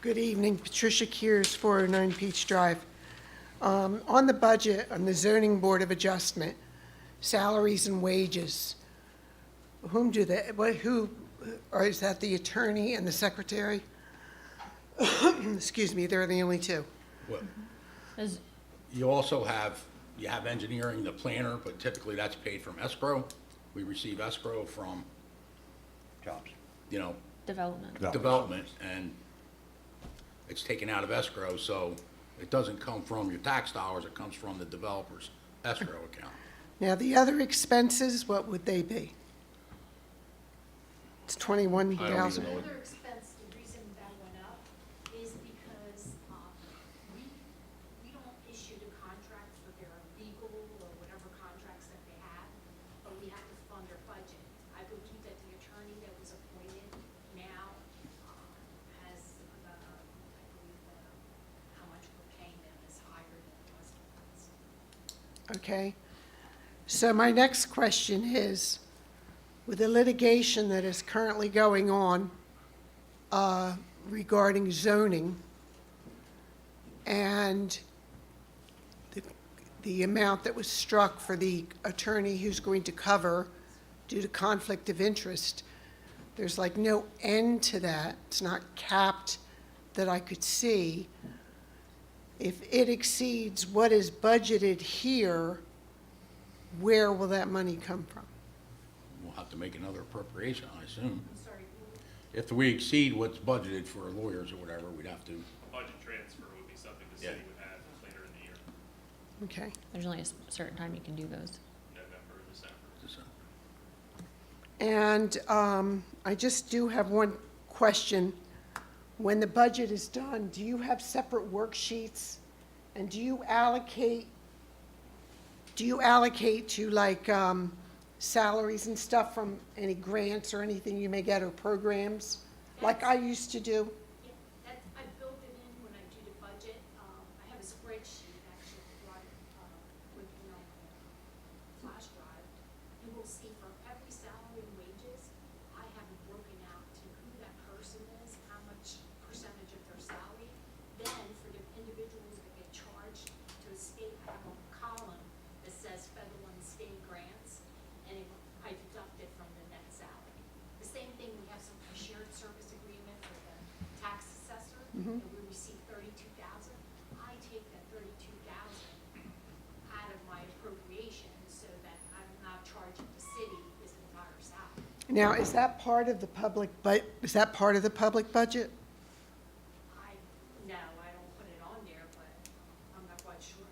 Good evening, Patricia Kears, 409 Peach Drive. On the budget, on the zoning board of adjustment, salaries and wages, whom do they, or is that the attorney and the secretary? Excuse me, they're the only two. What- Is- You also have, you have engineering, the planner, but typically that's paid from escrow. We receive escrow from, Jobs. you know, Development. development, and it's taken out of escrow, so it doesn't come from your tax dollars, it comes from the developer's escrow account. Now, the other expenses, what would they be? It's 21,000. know. Another expense, the reason that went up is because we don't issue the contracts for their legal or whatever contracts that they have, but we have to fund their budget. I believe that the attorney that was appointed now has, I believe that how much we're paying them is higher than it was in the past. Okay. So my next question is, with the litigation that is currently going on regarding zoning and the amount that was struck for the attorney who's going to cover due to conflict of interest, there's like no end to that. It's not capped that I could see. If it exceeds what is budgeted here, where will that money come from? We'll have to make another appropriation, I assume. If we exceed what's budgeted for lawyers or whatever, we'd have to, Budget transfer would be something the city would have later in the year, Okay. There's only a certain time you can do those. November, December. just, And I just do have one question. When the budget is done, do you have separate worksheets? And do you allocate to like salaries and stuff from any grants or anything you may get or programs, like I used to do? Yeah, that, I built it in when I do the budget. I have a spreadsheet actually right, with, flash drive. You will see for every salary and wages, I have it broken out to who that person is, how much percentage of their salary. Then for the individuals that get charged Now, is that part of the public, is that part of the public budget? No, I don't put it on there, but I'm not quite sure.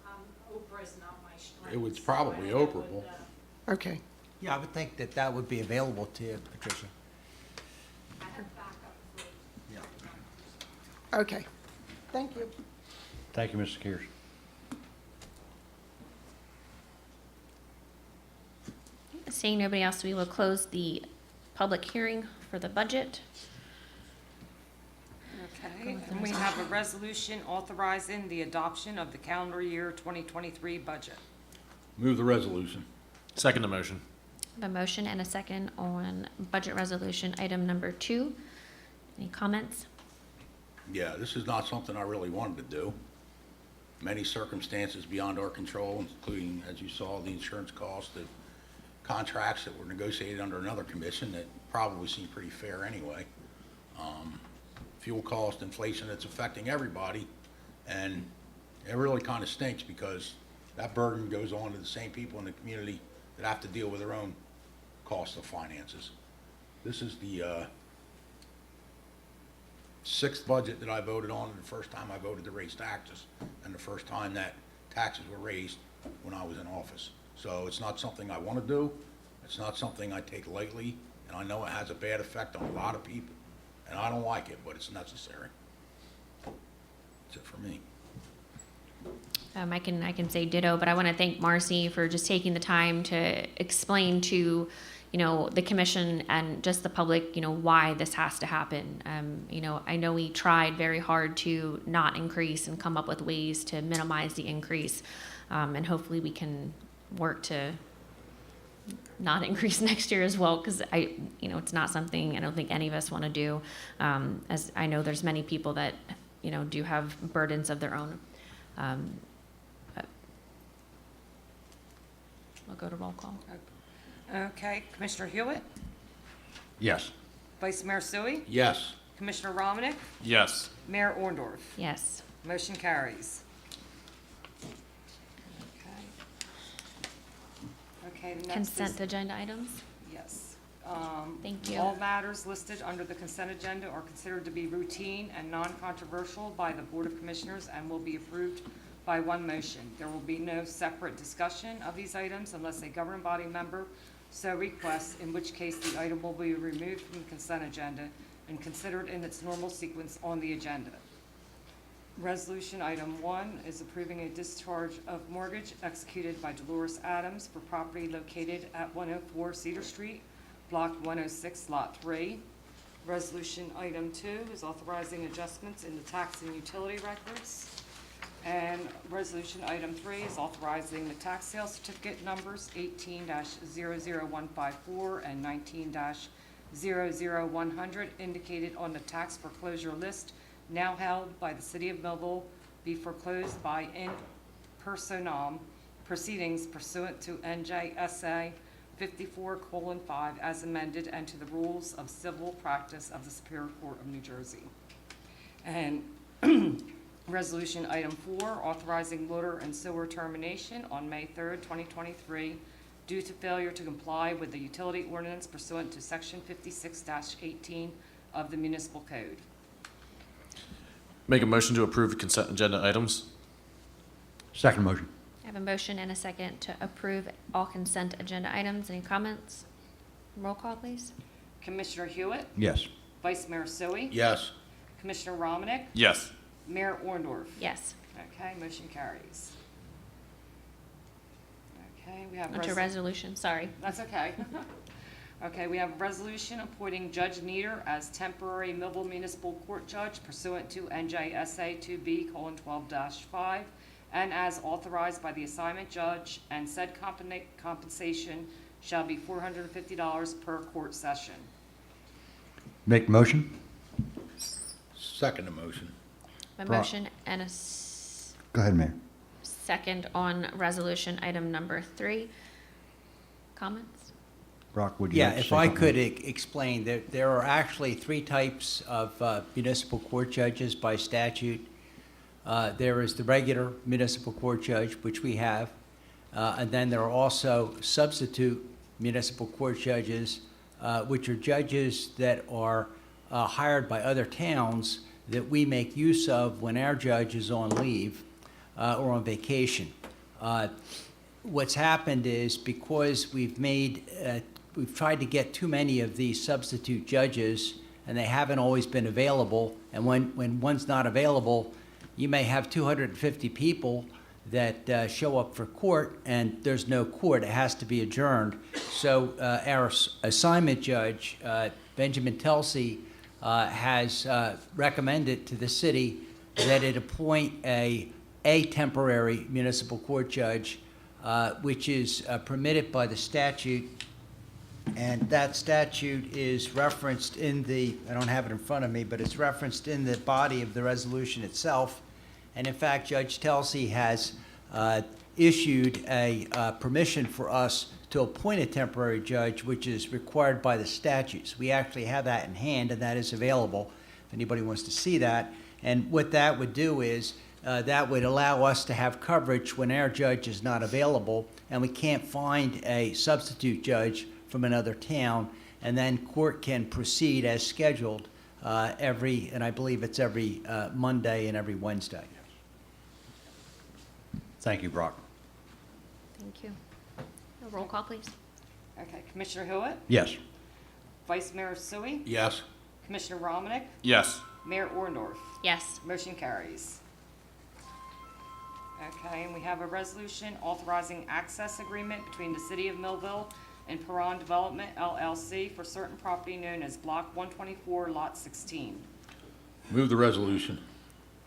Oprah's not my strength. It was so I probably don't know operable. what, Okay. Yeah, I would think that that would be available to you, Patricia. I have backup for. Yeah. Okay. Thank you. Thank you, Mr. Kears. Seeing nobody else, we will close the public hearing for the budget. Okay, and we have a resolution authorizing the adoption of the calendar year 2023 budget. Move the resolution. Second the motion. I have a motion and a second on budget resolution item number 2. Any comments? Yeah, this is not something I really wanted to do. Many circumstances beyond our control, including, as you saw, the insurance cost, the contracts that were negotiated under another commission that probably seem pretty fair anyway. Fuel cost, inflation that's affecting everybody, and it really kind of stinks because that burden goes on to the same people in the community that have to deal with their own cost of finances. This is the 6th budget that I voted on, and the first time I voted to raise taxes, and the first time that taxes were raised when I was in office. So it's not something I want to do, it's not something I take lightly, and I know it has a bad effect on a lot of people, and I don't like it, but it's necessary. That's it for me. I can say ditto, but I want to thank Marcy for just taking the time to explain to, the commission and just the public, why this has to happen. I know we tried very hard to not increase and come up with ways to minimize the increase, and hopefully we can work to not increase next year as well, because it's not something I don't think any of us want to do. As I know, there's many people that, do have burdens of their own. But we'll go to roll call. Okay, Commissioner Hewitt, Yes. Vice Mayor Sui, Yes. Commissioner Romanek, Yes. Mayor Orndorff. Yes. Motion carries. Okay, the next is... Consent agenda items. Yes. Thank you. All matters listed under the consent agenda are considered to be routine and non-controversial by the Board of Commissioners and will be approved by one motion. There will be no separate discussion of these items unless a governing body member so requests, in which case the item will be removed from the consent agenda and considered in its normal sequence on the agenda. Resolution item 1 is approving a discharge of mortgage executed by Dolores Adams for property located at 104 Cedar Street, Block 106, Lot 3. Resolution item 2 is authorizing adjustments in the tax and utility records. And resolution item 3 is authorizing the tax sale certificate numbers 18-00154 and 19-00100 indicated on the tax foreclosure list now held by the City of Millville be foreclosed by in personam proceedings pursuant to NJSA 54:5 as amended and to the rules of civil practice of the Superior Court of New Jersey. And resolution item 4, authorizing water and sewer termination on May 3rd, 2023 due to failure to comply with the utility ordinance pursuant to section 56-18 of the municipal code. Make a motion to approve the consent agenda items. Second motion. I have a motion and a second to approve all consent agenda items. Any comments? Roll call, please. Commissioner Hewitt, Yes. Vice Mayor Sui, Yes. Commissioner Romanek, Yes. Mayor Orndorff. Yes. Okay, motion carries. Okay, we have... On to resolution, sorry. That's okay. Okay, we have a resolution appointing Judge Nieder as temporary Millville Municipal Court Judge pursuant to NJSA 2B:12-5 and as authorized by the assignment judge, and said compensation shall be $450 per court session. Make motion? Second the motion. A Brock. motion and a Go ahead, Mayor. second on resolution item number 3. Comments? Brock, would you Yeah, like to if say I something? could explain, there are actually 3 types of municipal court judges by statute. There is the regular municipal court judge, which we have, and then there are also substitute municipal court judges which are judges that are hired by other towns that we make use of when our judge is on leave or on vacation. What's happened is because we've tried to get too many of these substitute judges, and they haven't always been available, and when one's not available, you may have 250 people that show up for court, and there's no court. It has to be adjourned. So our assignment judge, Benjamin Telsey, has recommended to the city that it appoint a temporary municipal court judge, which is permitted by the statute. And that statute is referenced in I don't have it in front of me, but it's referenced in the body of the resolution itself. And in fact, Judge Telsey has issued a permission for us to appoint a temporary judge, which is required by the statutes. We actually have that in hand, and that is available if anybody wants to see that. And what that would do is that would allow us to have coverage when our judge is not available and we can't find a substitute judge from another town, and then court can proceed as scheduled and I believe it's every Monday and every Wednesday. Thank you, Brock. Thank you. A roll call, please. Okay, Commissioner Hewitt? Yes. Vice Mayor Sui? Yes, Commissioner Romanek? Yes. Mayor Orndorff? Yes. Motion carries. Okay, and we have a resolution authorizing access agreement between the City of Millville and Perron Development LLC for certain property known as Block 124, Lot 16. move the resolution.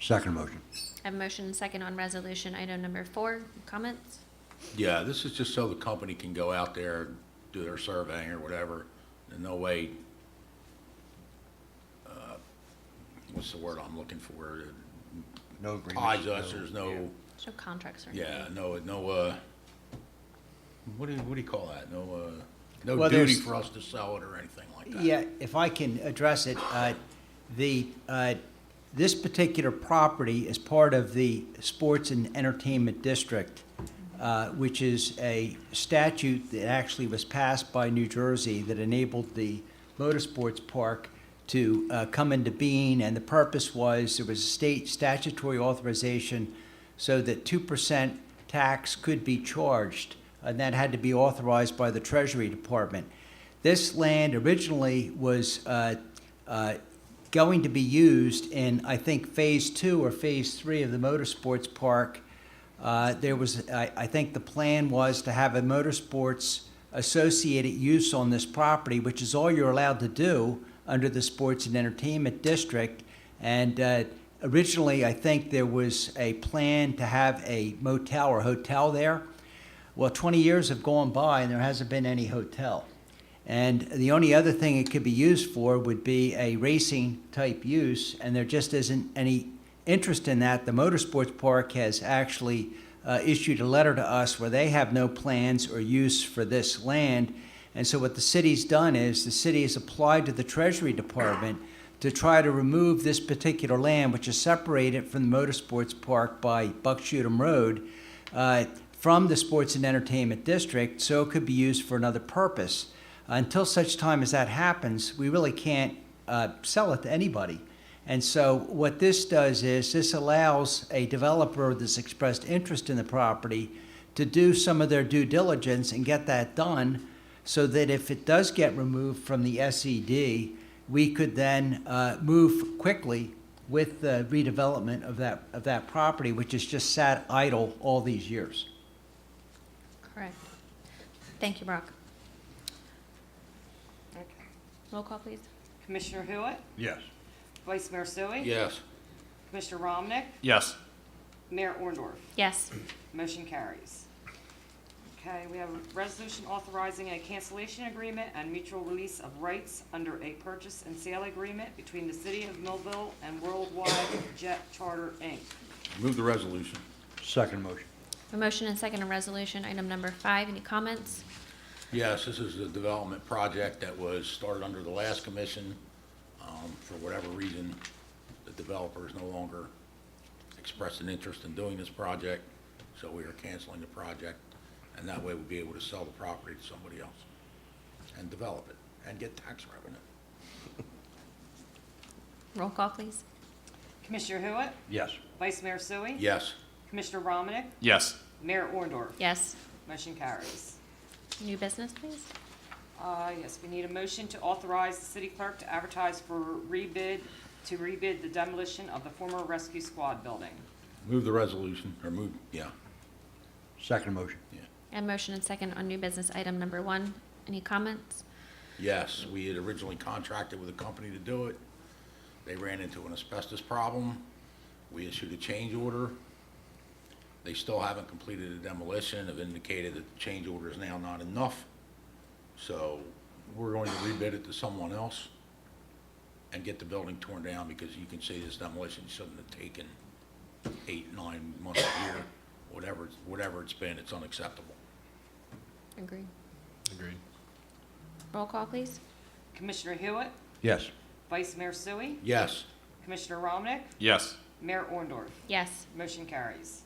Second motion. I have a motion and second on resolution item number 4. Comments? Yeah, this is just so the company can go out there, do their surveying or whatever, and no way, what's the word I'm looking for? No agreement. Ties us, there's no, No contracts or anything. yeah, no, what do you call that? No Well, duty there's- for us to sell it or anything like that. Yeah, if I can address it, this particular property is part of the Sports and Entertainment District, which is a statute that actually was passed by New Jersey that enabled the motorsports park to come into being, and the purpose was there was a state statutory authorization so that 2% tax could be charged, and that had to be authorized by the Treasury Department. This land originally was going to be used in, I think, Phase 2 or Phase 3 of the motorsports park. There was, I think the plan was to have a motorsports associated use on this property, which is all you're allowed to do under the Sports and Entertainment District. And originally, I think there was a plan to have a motel or hotel there. Well, 20 years have gone by and there hasn't been any hotel. And the only other thing it could be used for would be a racing type use, and there just isn't any interest in that. The Motorsports Park has actually issued a letter to us where they have no plans or use for this land. And so what the city's done is the city has applied to the Treasury Department to try to remove this particular land, which is separated from the Motorsports Park by Buckshootum Road, from the Sports and Entertainment District, so it could be used for another purpose. Until such time as that happens, we really can't sell it to anybody. And so what this does is this allows a developer that's expressed interest in the property to do some of their due diligence and get that done so that if it does get removed from the SED, we could then move quickly with the redevelopment of that property, which has just sat idle all these years. Correct. Thank you, Brock. Okay. Roll call, please. Commissioner Hewitt? Yes. Vice Mayor Sui? Yes, Commissioner Romanek? Yes. Mayor Orndorff? Yes. Motion carries. Okay, we have a resolution authorizing a cancellation agreement and mutual release of rights under a purchase and sale agreement between the City of Millville and Worldwide Jet Charter, Inc. move the resolution. Second motion. A motion and second on resolution item number 5. Any comments? Yes, this is a development project that was started under the last commission. For whatever reason, the developer is no longer expressed an interest in doing this project, so we are canceling the project, and that way we'll be able to sell the property to somebody else and develop it and get tax revenue. Roll call, please. Commissioner Hewitt? Yes. Vice Mayor Sui? Yes, Commissioner Romanek? Yes. Mayor Orndorff? Yes. Motion carries. New business, please. Yes, we need a motion to authorize the city clerk to advertise for rebid the demolition of the former rescue squad building. move the resolution, or move, yeah, Second motion. And motion and second on new business item number 1. Any comments? yes, we had originally contracted with a company to do it. They ran into an asbestos problem. We issued a change order. They still haven't completed the demolition, have indicated that the change order is now not enough. So we're going to rebid it to someone else and get the building torn down, because you can see this demolition shouldn't have taken 8, 9 months, a year, whatever it's been, it's unacceptable. Agreed. Agreed. Roll call, please. Commissioner Hewitt? Yes. Vice Mayor Sui? Yes, Commissioner Romanek? Yes. Mayor Orndorff? Yes. Motion carries.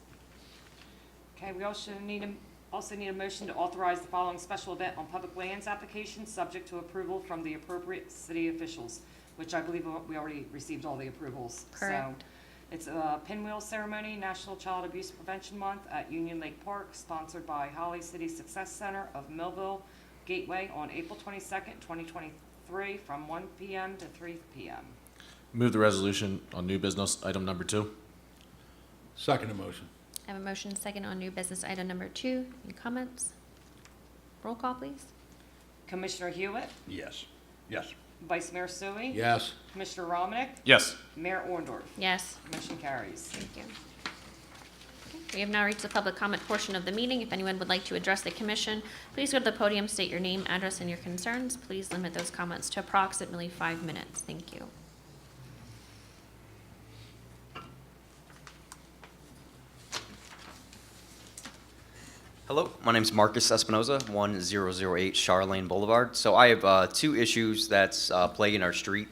Okay, we also need a motion to authorize the following special event on public lands applications, subject to approval from the appropriate city officials, which I believe we already received all the approvals. Correct. So it's a pinwheel ceremony, National Child Abuse Prevention Month at Union Lake Park, sponsored by Holly City Success Center of Millville Gateway on April 22nd, 2023, from 1 p.m. to 3 p.m. Move the resolution on new business item number 2. second motion. I have a motion and second on new business item number 2. Any comments? Roll call, please. Commissioner Hewitt? Yes. Yes. Vice Mayor Sui? Yes, Commissioner Romanek? Yes. Mayor Orndorff? Yes. Motion carries. Thank you. Okay, we have now reached the public comment portion of the meeting. If anyone would like to address the commission, please go to the podium, state your name, address, and your concerns. Please limit those comments to approximately 5 minutes. Thank you. Hello, my name is Marcus Espinoza, 1008 Charlene Boulevard. So I have 2 issues that's plaguing our street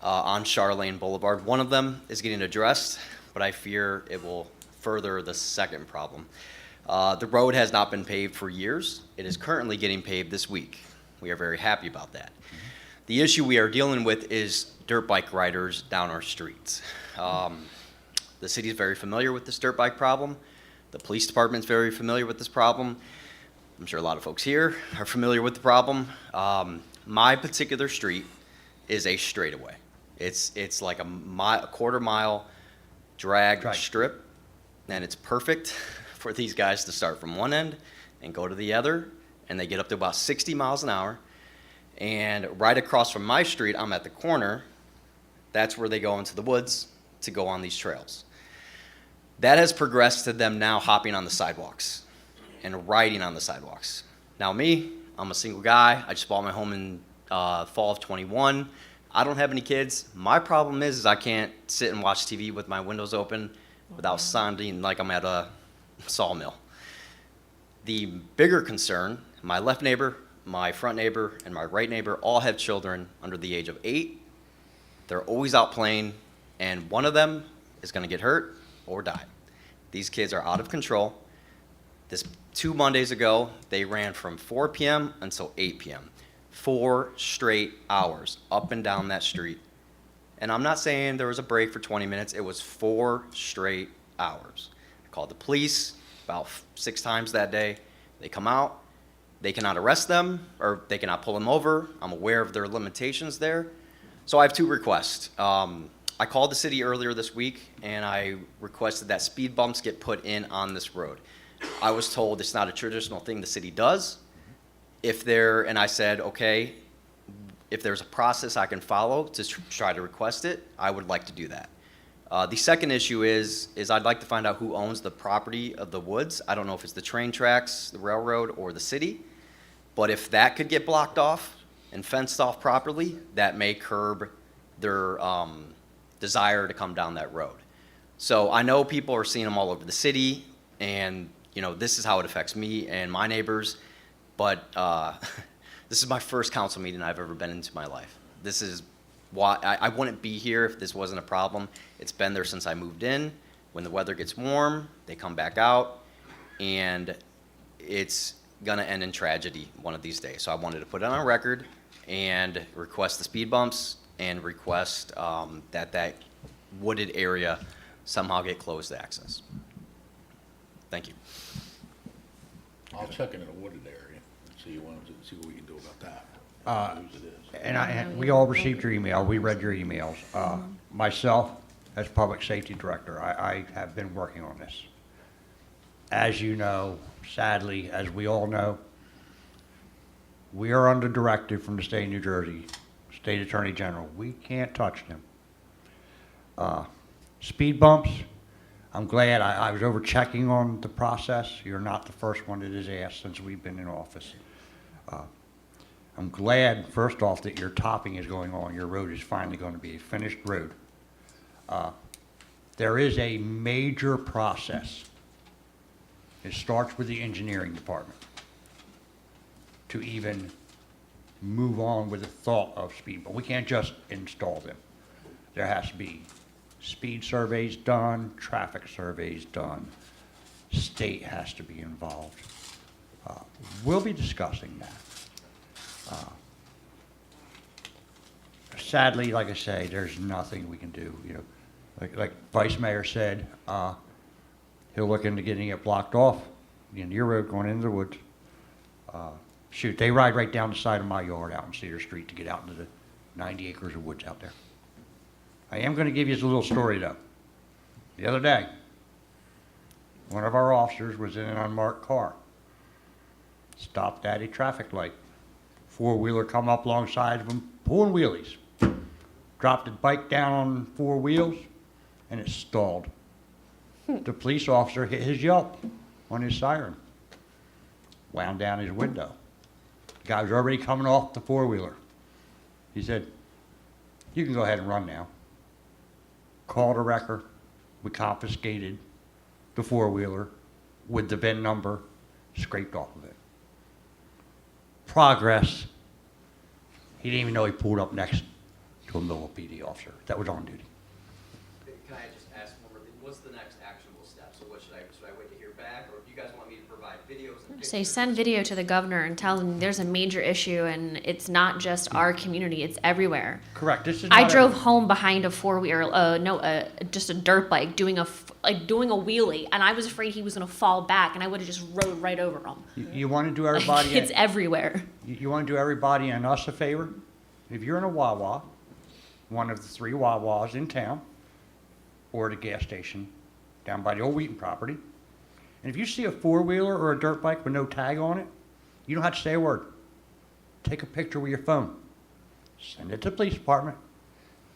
on Charlene Boulevard. One of them is getting addressed, but I fear it will further the second problem. The road has not been paved for years. It is currently getting paved this week. We are very happy about that. The issue we are dealing with is dirt bike riders down our streets. The city is very familiar with this dirt bike problem. The police department's very familiar with this problem. I'm sure a lot of folks here are familiar with the problem. My particular street is a straightaway. It's like a quarter mile drag Right. strip, and it's perfect for these guys to start from one end and go to the other, and they get up to about 60 miles an hour. And right across from my street, I'm at the corner. That's where they go into the woods to go on these trails. That has progressed to them now hopping on the sidewalks and riding on the sidewalks. Now me, I'm a single guy. I just bought my home in fall of 21. I don't have any kids. My problem is I can't sit and watch TV with my windows open without sounding like I'm at a sawmill. The bigger concern, my left neighbor, my front neighbor, and my right neighbor all have children under the age of 8. They're always out playing, and one of them is going to get hurt or die. These kids are out of control. This 2 Mondays ago, they ran from 4 p.m. until 8 p.m. 4 straight hours up and down that street. And I'm not saying there was a break for 20 minutes. It was 4 straight hours. I called the police about 6 times that day. They come out. They cannot arrest them, or they cannot pull them over. I'm aware of their limitations there. So I have 2 requests. I called the city earlier this week, and I requested that speed bumps get put in on this road. I was told it's not a traditional thing the city does. And I said, okay, if there's a process I can follow to try to request it, I would like to do that. The second issue is I'd like to find out who owns the property of the woods. I don't know if it's the train tracks, the railroad, or the city, but if that could get blocked off and fenced off properly, that may curb their desire to come down that road. So I know people are seeing them all over the city, and this is how it affects me and my neighbors, but this is my first council meeting I've ever been into my life. This is why I wouldn't be here if this wasn't a problem. It's been there since I moved in. When the weather gets warm, they come back out, and it's gonna end in tragedy one of these days. So I wanted to put it on record and request the speed bumps and request that wooded area somehow get closed to access. Thank you. I'll check into the wooded area and see what we can do about that. Whose it is. And we all received your email, we read your emails. Myself, as Public Safety Director, I have been working on this. As you know, sadly, as we all know, we are under directive from the state of New Jersey, State Attorney General. We can't touch them. Speed bumps, I'm glad, I was over checking on the process. You're not the first one that is asked since we've been in office. I'm glad, first off, that your topping is going on. Your road is finally going to be a finished road. There is a major process. It starts with the engineering department to even move on with the thought of speed, but we can't just install them. There has to be speed surveys done, traffic surveys done. State has to be involved. We'll be discussing that. Sadly, like I say, there's nothing we can do. You know, like Vice Mayor said, he'll look into getting it blocked off, the end of your road going into the woods. Shoot, they ride right down the side of my yard out in Cedar Street to get out into the 90 acres of woods out there. I am going to give you a little story though. The other day, one of our officers was in an unmarked car, stopped at a traffic light. Four-wheeler come up alongside of him, pulling wheelies. Dropped the bike down on 4 wheels, and it stalled. The police officer hit his yelp on his siren. Wound down his window. The guy was already coming off the 4-wheeler. He said, "You can go ahead and run now." Called a wrecker. We confiscated the 4-wheeler with the VIN number scraped off of it. Progress. He didn't even know he pulled up next to a Millville PD officer that was on duty. Can I just ask one more thing? What's the next actionable step? So what should I wait to hear back, or do you guys want me to provide videos and pictures? Say send video to the governor and tell him there's a major issue and it's not just our community, it's everywhere. Correct. This is I not drove every- home behind a four-wheeler, just a dirt bike doing a wheelie, and I was afraid he was gonna fall back, and I would have just rode right over him. You want to do everybody, It's everywhere. you want to do everybody and us a favor? If you're in a Wawa, one of the 3 Wawas in town, or the gas station down by the old Wheaton property, and if you see a 4-wheeler or a dirt bike with no tag on it, you don't have to say a word. Take a picture with your phone. Send it to the police department.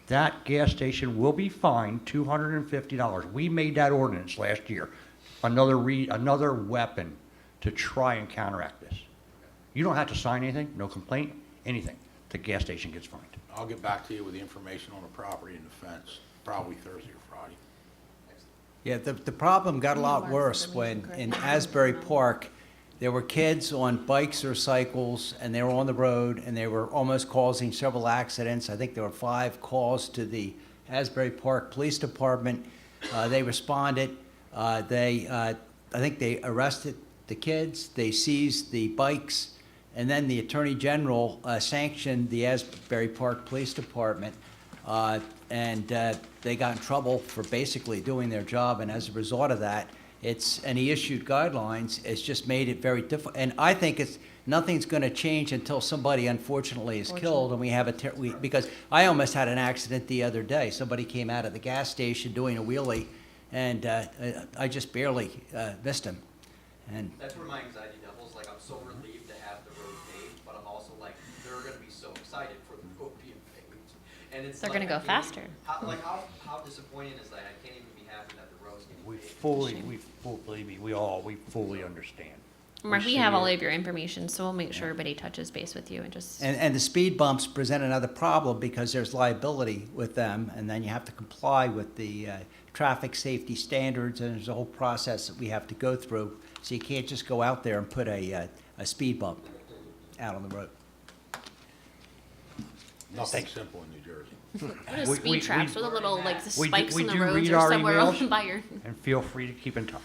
That gas station will be fined $250. We made that ordinance last year. Another weapon to try and counteract this. You don't have to sign anything, no complaint, anything. The gas station gets fined. I'll get back to you with the information on the property and the fence, probably Thursday or Friday. Yeah, the problem got a lot worse when in Asbury Park, there were kids on bikes or cycles, and they were on the road, and they were almost causing several accidents. I think there were 5 calls to the Asbury Park Police Department. They responded. I think they arrested the kids. They seized the bikes. And then the Attorney General sanctioned the Asbury Park Police Department, and they got in trouble for basically doing their job. And as a result of that, and he issued guidelines. It's just made it very difficult. And I think nothing's going to change until somebody unfortunately is killed, and we have because I almost had an accident the other day. Somebody came out of the gas station doing a wheelie, and I just barely missed him. And That's where my anxiety doubles. Like, I'm so relieved to have the road paved, but I'm also like, they're going to be so excited for the road being paved. And it's They're like, gonna go I can't faster. even- How disappointing is that? I can't even be happy that the road's getting We paved. believe me, we fully understand. Mark, we see have all it. of your information, so we'll make sure everybody touches base with you and just. And the speed bumps present another problem because there's liability with them, and then you have to comply with the traffic safety standards, and there's a whole process that we have to go through. So you can't just go out there and put a speed bump out on the road. Nothing simple in New Jersey. What is We- speed we- traps? What are the little, like, the We do- spikes we in the do roads read or our somewhere emails. over by your? And feel free to keep in touch.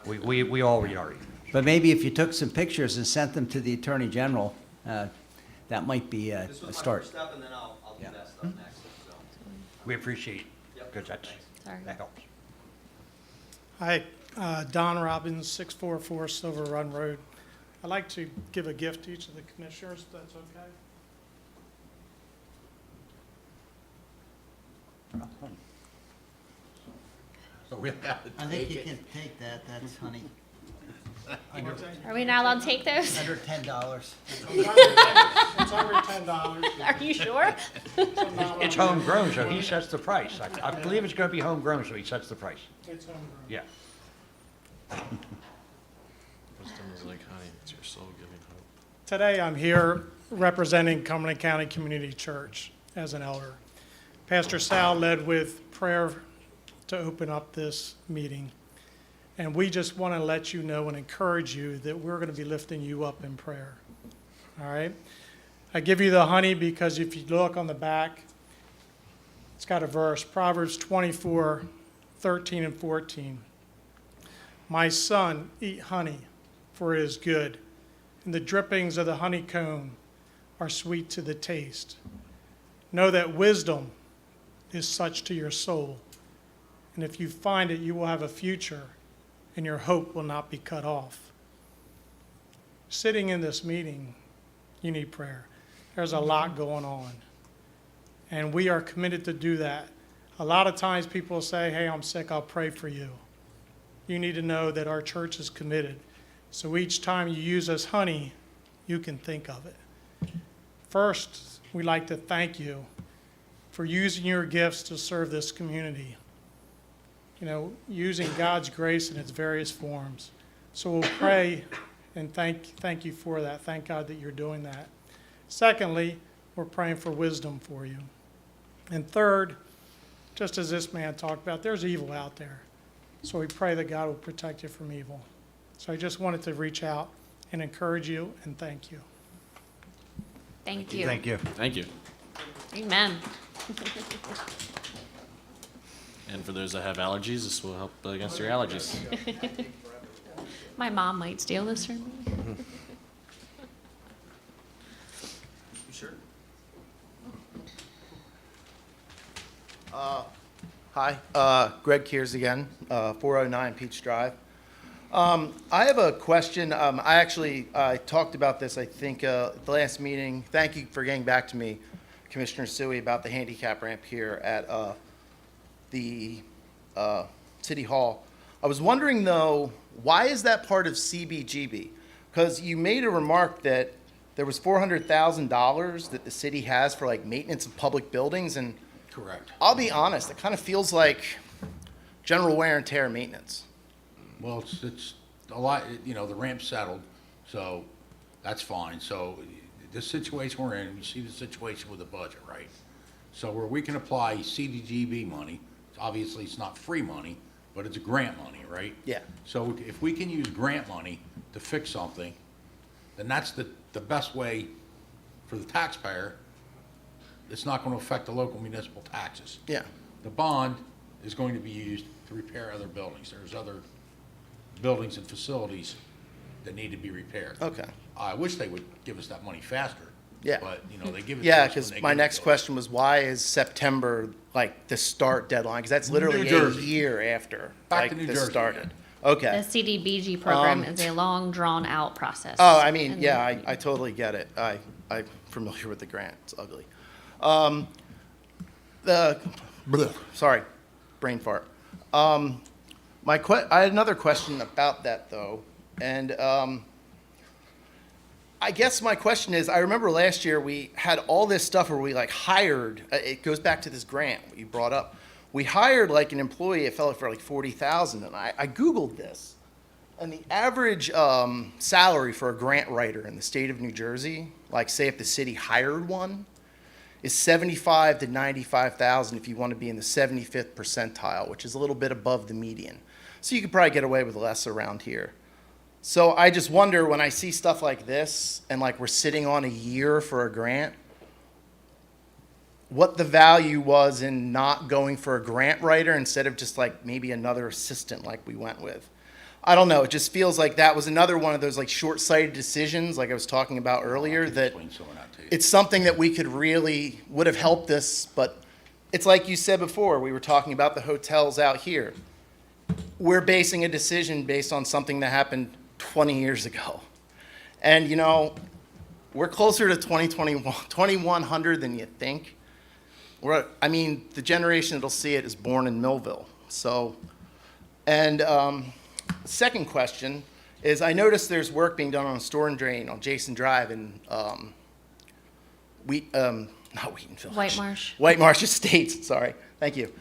We all read our emails. But maybe if you took some pictures and sent them to the Attorney General, that might be a start. step, and then I'll do that stuff next, so. We appreciate it, Yep. because Sorry. that helps. Hi, Don Robbins, 644 Silver Run Road. I'd like to give a gift to each of the commissioners, if that's okay. So we have to I think take you it. can take that, that's honey. Are we not allowed to take those? Under $10. It's under $10. Are you sure? It's homegrown, so he sets the price. I believe it's gonna be homegrown, so he sets the price. It's homegrown. Yeah. Wisdom is like honey, it's your soul giving hope. Today, I'm here representing Cumberland County Community Church as an elder. Pastor Sal led with prayer to open up this meeting. And we just want to let you know and encourage you that we're going to be lifting you up in prayer. All right? I give you the honey because if you look on the back, it's got a verse, Proverbs 24, 13 and 14. My son, eat honey, for it is good, and the drippings of the honeycomb are sweet to the taste. Know that wisdom is such to your soul, and if you find it, you will have a future, and your hope will not be cut off. Sitting in this meeting, you need prayer. There's a lot going on, and we are committed to do that. A lot of times people say, hey, I'm sick, I'll pray for you. You need to know that our church is committed. So each time you use this honey, you can think of it. First, we'd like to thank you for using your gifts to serve this community. You know, using God's grace in its various forms. So we'll pray and thank you for that. Thank God that you're doing that. Secondly, we're praying for wisdom for you. And third, just as this man talked about, there's evil out there. So we pray that God will protect you from evil. So I just wanted to reach out and encourage you and thank you. Thank you. Thank you. Thank you. Amen. And for those that have allergies, this will help against your allergies. My mom might steal this from me. Sure. Hi, Greg Kears again, 409 Peach Drive. I have a question. I talked about this, I think, at the last meeting. Thank you for getting back to me, Commissioner Sui, about the handicap ramp here at the City Hall. I was wondering, though, why is that part of CBGB? Because you made a remark that there was $400,000 that the city has for like maintenance of public buildings, and Correct. I'll be honest, it kind of feels like general wear and tear maintenance. Well, it's a lot, you know, the ramp's settled, so that's fine. So the situation we're in, you see the situation with the budget, right? So where we can apply CDGB money, obviously it's not free money, but it's grant money, right? Yeah. So if we can use grant money to fix something, then that's the best way for the taxpayer. It's not going to affect the local municipal taxes. Yeah. The bond is going to be used to repair other buildings. There's other buildings and facilities that need to be repaired. Okay. I wish they would give us that money faster. Yeah. But, you know, they give it to Yeah, us when because they my give it next to us. question was, why is September like the start deadline? Because that's literally New a Jersey. year after Back like to New this Jersey started. again. The Okay. CDBG program is a long, drawn-out process. Oh, I mean, And yeah, I totally get it. I'm familiar with the grant. It's ugly. Sorry, brain fart. I had another question about that though, and I guess my question is, I remember last year we had all this stuff where we like hired. It goes back to this grant you brought up. We hired like an employee. It felt like for like $40,000, and I googled this, and the average salary for a grant writer in the state of New Jersey, like say if the city hired one, is $75,000 to $95,000 if you want to be in the 75th percentile, which is a little bit above the median. So you could probably get away with less around here. So I just wonder when I see stuff like this and like we're sitting on a year for a grant, what the value was in not going for a grant writer instead of just like maybe another assistant like we went with. I don't know, it just feels like that was another one of those like short-sighted decisions, like I was talking about earlier, that Explain some of that to you. it's something that we could really, would have helped us, but it's like you said before, we were talking about the hotels out here. We're basing a decision based on something that happened 20 years ago. And, you know, we're closer to 2100 than you think. I mean, the generation that'll see it is born in Millville. So, and second question is, I noticed there's work being done on a storm and drain on Jason Drive in not Wheaton Village. White Marsh. White Marsh Estates, sorry. Thank you.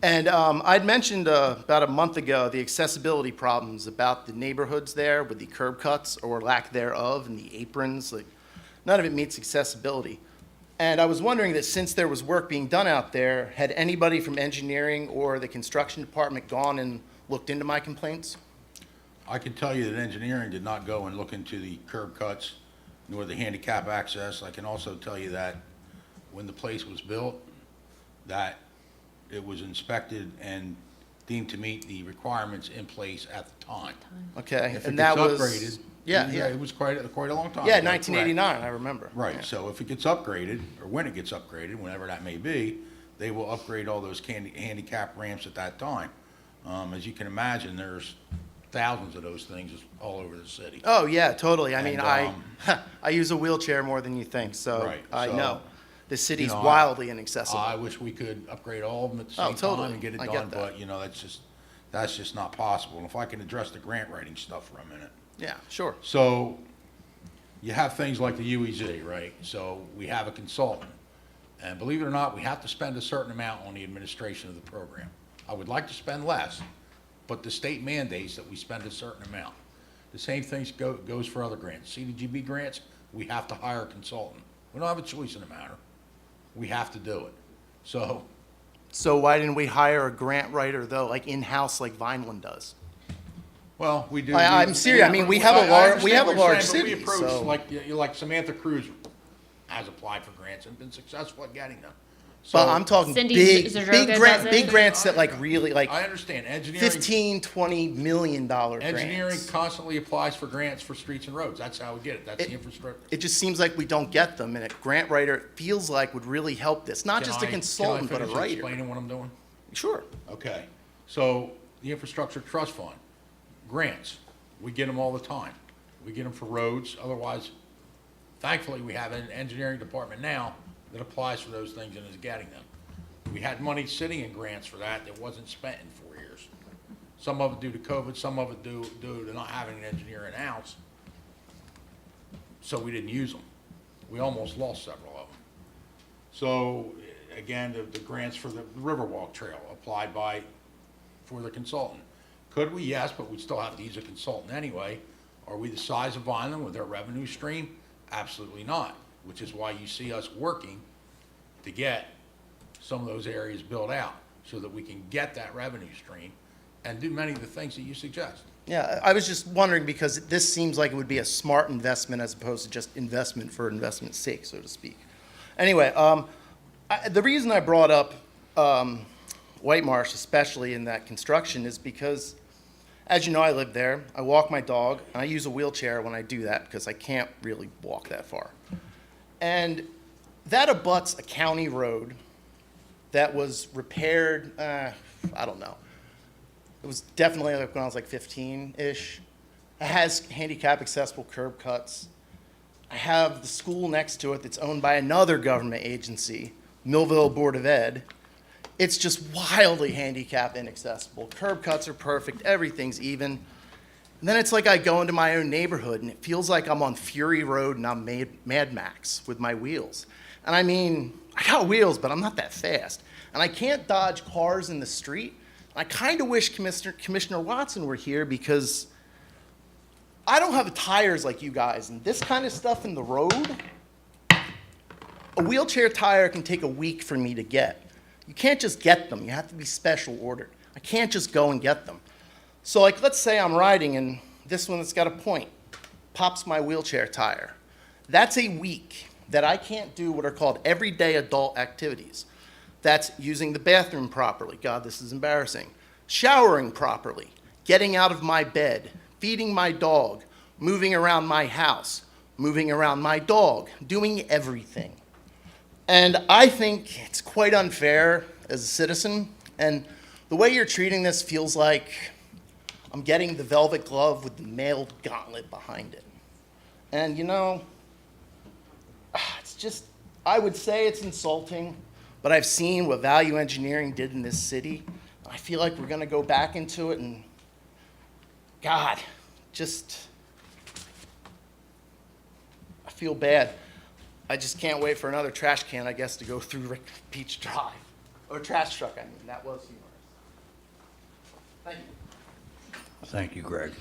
And I'd mentioned about a month ago the accessibility problems about the neighborhoods there with the curb cuts or lack thereof and the aprons. Like, none of it meets accessibility. And I was wondering that since there was work being done out there, had anybody from engineering or the construction department gone and looked into my complaints? I can tell you that engineering did not go and look into the curb cuts nor the handicap access. I can also tell you that when the place was built, that it was inspected and deemed to meet the requirements in place at the time. Okay, If it and gets that was upgraded, yeah, yeah, it was quite a long time yeah, ago, 1989. I remember. correct. Right, Yeah. so if it gets upgraded, or when it gets upgraded, whenever that may be, they will upgrade all those handicap ramps at that time. As you can imagine, there's thousands of those things all over the city. Oh yeah, totally. I mean, And, I use a wheelchair more than you think, so Right, I so, know the city's you know, wildly inaccessible. I wish we could upgrade all of them at the Oh, same totally. time and get it I done, get that. but, you know, that's just not possible. And if I can address the grant writing stuff for a minute. Yeah, sure. So, you have things like the UEZ, right? So, we have a consultant. And believe it or not, we have to spend a certain amount on the administration of the program. I would like to spend less, but the state mandates that we spend a certain amount. The same thing goes for other grants. CDGB grants, we have to hire a consultant. We don't have a choice in the matter. We have to do it. So, So why didn't we hire a grant writer though, like in-house, like Vineland does? well, we do. I'm serious. I mean, we have a large city, We approach, so- like Samantha Cruz has applied for grants and been successful at getting them. But So, I'm talking Cindy big does it? big grants that like really like I understand, engineering, 15, $20 million grants. engineering constantly applies for grants for streets and roads. That's how we get it. That's the infrastructure. It just seems like we don't get them, and a grant writer it feels like would really help this. Not just a consultant, but a Can I finish writer. explaining what I'm doing? Sure. Okay, so the Infrastructure Trust Fund, grants, we get them all the time. We get them for roads, otherwise, thankfully, we have an engineering department now that applies for those things and is getting them. We had money sitting in grants for that wasn't spent in 4 years. Some of it due to COVID, some of it due to not having an engineer in-house. So we didn't use them. We almost lost several of them. So, again, the grants for the Riverwalk Trail applied for the consultant. Could we? Yes, but we'd still have to use a consultant anyway. Are we the size of Vineland with our revenue stream? Absolutely not, which is why you see us working to get some of those areas built out so that we can get that revenue stream and do many of the things that you suggest. Yeah, I was just wondering because this seems like it would be a smart investment as opposed to just investment for investment's sake, so to speak. Anyway, the reason I brought up White Marsh, especially in that construction, is because, as you know, I live there. I walk my dog, and I use a wheelchair when I do that because I can't really walk that far. And that abuts a county road that was repaired, I don't know. It was definitely like when I was like 15-ish. It has handicap accessible curb cuts. I have the school next to it that's owned by another government agency, Millville Board of Ed. It's just wildly handicap inaccessible. Curb cuts are perfect, everything's even. And then it's like I go into my own neighborhood and it feels like I'm on Fury Road and I'm Mad Max with my wheels. And I mean, I got wheels, but I'm not that fast. And I can't dodge cars in the street. I kind of wish Commissioner Watson were here because I don't have tires like you guys. And this kind of stuff in the road, a wheelchair tire can take a week for me to get. You can't just get them. You have to be special ordered. I can't just go and get them. So like, let's say I'm riding and this one that's got a point pops my wheelchair tire. That's a week that I can't do what are called everyday adult activities. That's using the bathroom properly. God, this is embarrassing. Showering properly. getting out of my bed, feeding my dog, moving around my house, moving around my dog, doing everything. And I think it's quite unfair as a citizen, and the way you're treating this feels like I'm getting the velvet glove with the mailed gauntlet behind it. And you know, it's just, I would say it's insulting, but I've seen what value engineering did in this city. I feel like we're gonna go back into it and, God, just, I feel bad. I just can't wait for another trash can, I guess, to go through Rick Beach Drive. Or trash truck, I mean, that was humorous. Thank you. Thank you, Greg.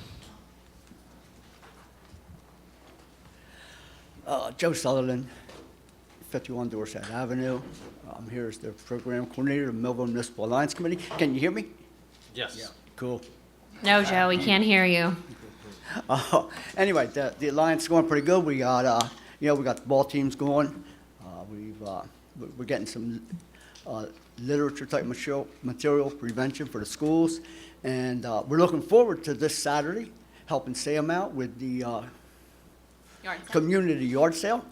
Joe Sutherland, 51 Dorset Avenue. I'm here as the program coordinator of Millville Municipal Alliance Committee. Can you hear me? Yes. Cool. No, Joe, we can't hear you. Anyway, the alliance is going pretty good. We got, we got the ball teams going. We're getting some literature type material prevention for the schools, and we're looking forward to this Saturday helping Sam out with the Yard sale. community yard sale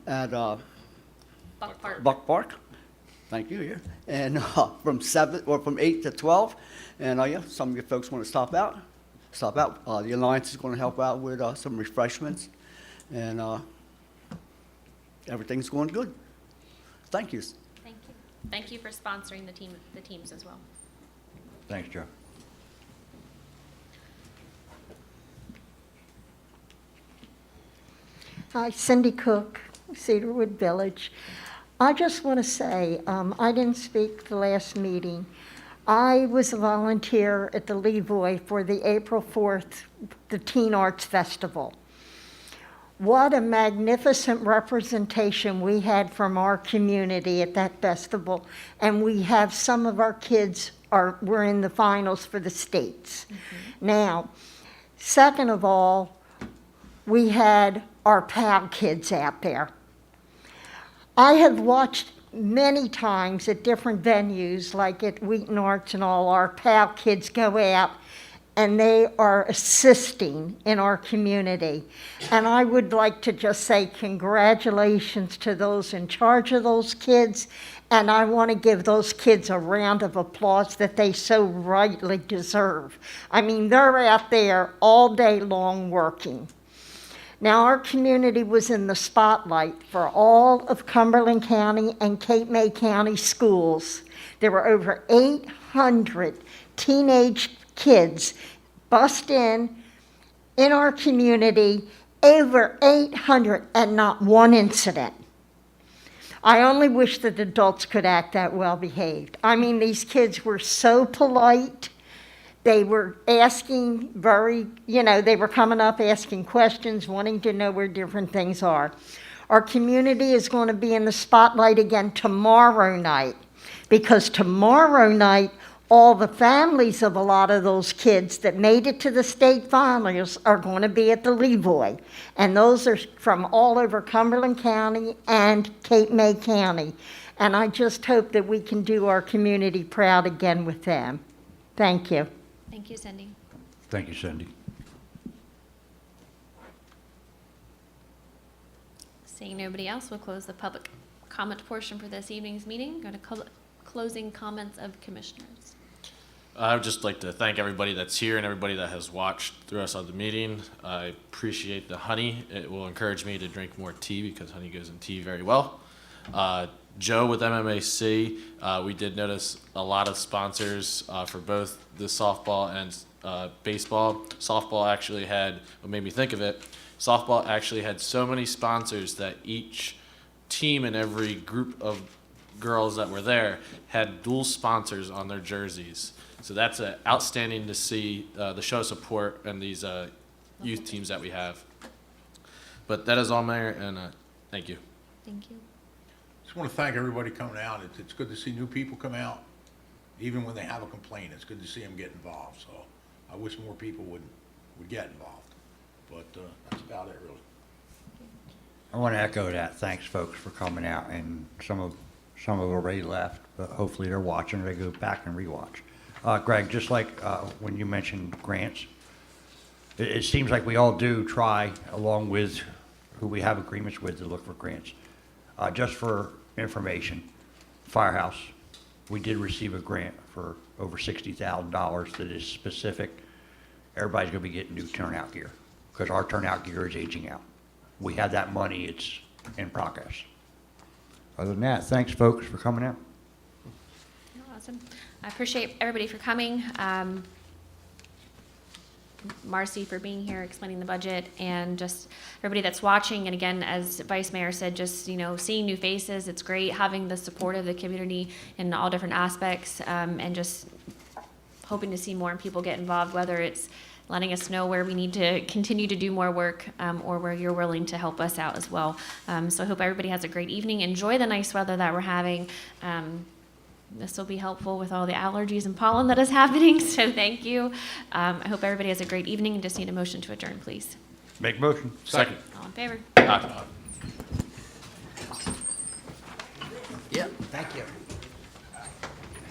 at Buck Park. Buck Park. Thank you. Yeah, and from 8 to 12, and yeah, some of you folks want to stop out. The alliance is going to help out with some refreshments, and everything's going good. Thank you. Thank you. Thank you for sponsoring the teams as well. Thanks, Joe. Hi, Cindy Cook, Cedarwood Village. I just want to say, I didn't speak the last meeting. I was a volunteer at the Levoy for the April 4th, the Teen Arts Festival. What a magnificent representation we had from our community at that festival. And we have some of our kids were in the finals for the states. Mm-hmm. Now, second of all, we had our PAL kids out there. I have watched many times at different venues, like at Wheaton Arts and all, our PAL kids go out and they are assisting in our community. And I would like to just say congratulations to those in charge of those kids, and I want to give those kids a round of applause that they so rightly deserve. I mean, they're out there all day long working. Now, our community was in the spotlight for all of Cumberland County and Cape May County schools. There were over 800 teenage kids bussed in our community, over 800, and not one incident. I only wish that adults could act that well behaved. I mean, these kids were so polite. They were asking they were coming up asking questions, wanting to know where different things are. Our community is going to be in the spotlight again tomorrow night, because tomorrow night, all the families of a lot of those kids that made it to the state finals are going to be at the Levoy. And those are from all over Cumberland County and Cape May County. And I just hope that we can do our community proud again with them. Thank you. Thank you, Cindy. Thank you, Cindy. Seeing nobody else, we'll close the public comment portion for this evening's meeting. Go to closing comments of commissioners. I would just like to thank everybody that's here and everybody that has watched through us on the meeting. I appreciate the honey. It will encourage me to drink more tea because honey goes in tea very well. Joe with MMAC, we did notice a lot of sponsors for both the softball and baseball. Softball actually had, what made me think of it, softball actually had so many sponsors that each team and every group of girls that were there had dual sponsors on their jerseys. So that's outstanding to see the show of support and these youth teams that we have. But that is all, Mayor, and thank you. Thank you. Just want to thank everybody coming out. It's good to see new people come out, even when they have a complaint. It's good to see them get involved. So I wish more people would get involved. But that's about it, really. I want to echo that. Thanks, folks, for coming out. And some have already left, but hopefully they're watching. They go back and rewatch. Greg, just like when you mentioned grants, it seems like we all do try, along with who we have agreements with, to look for grants. Just for information, Firehouse, we did receive a grant for over $60,000 that is specific. Everybody's going to be getting new turnout gear because our turnout gear is aging out. We have that money, it's in progress. Other than that, thanks, folks, for coming out. Awesome. I appreciate everybody for coming. Marcy for being here, explaining the budget, and just everybody that's watching. And again, as Vice Mayor said, just, seeing new faces, it's great having the support of the community in all different aspects, and just hoping to see more people get involved, whether it's letting us know where we need to continue to do more work, or where you're willing to help us out as well. So I hope everybody has a great evening. Enjoy the nice weather that we're having. This will be helpful with all the allergies and pollen that is happening, so thank you. I hope everybody has a great evening, and just need a motion to adjourn, please. Make motion. Second. All in favor? Yeah, thank you.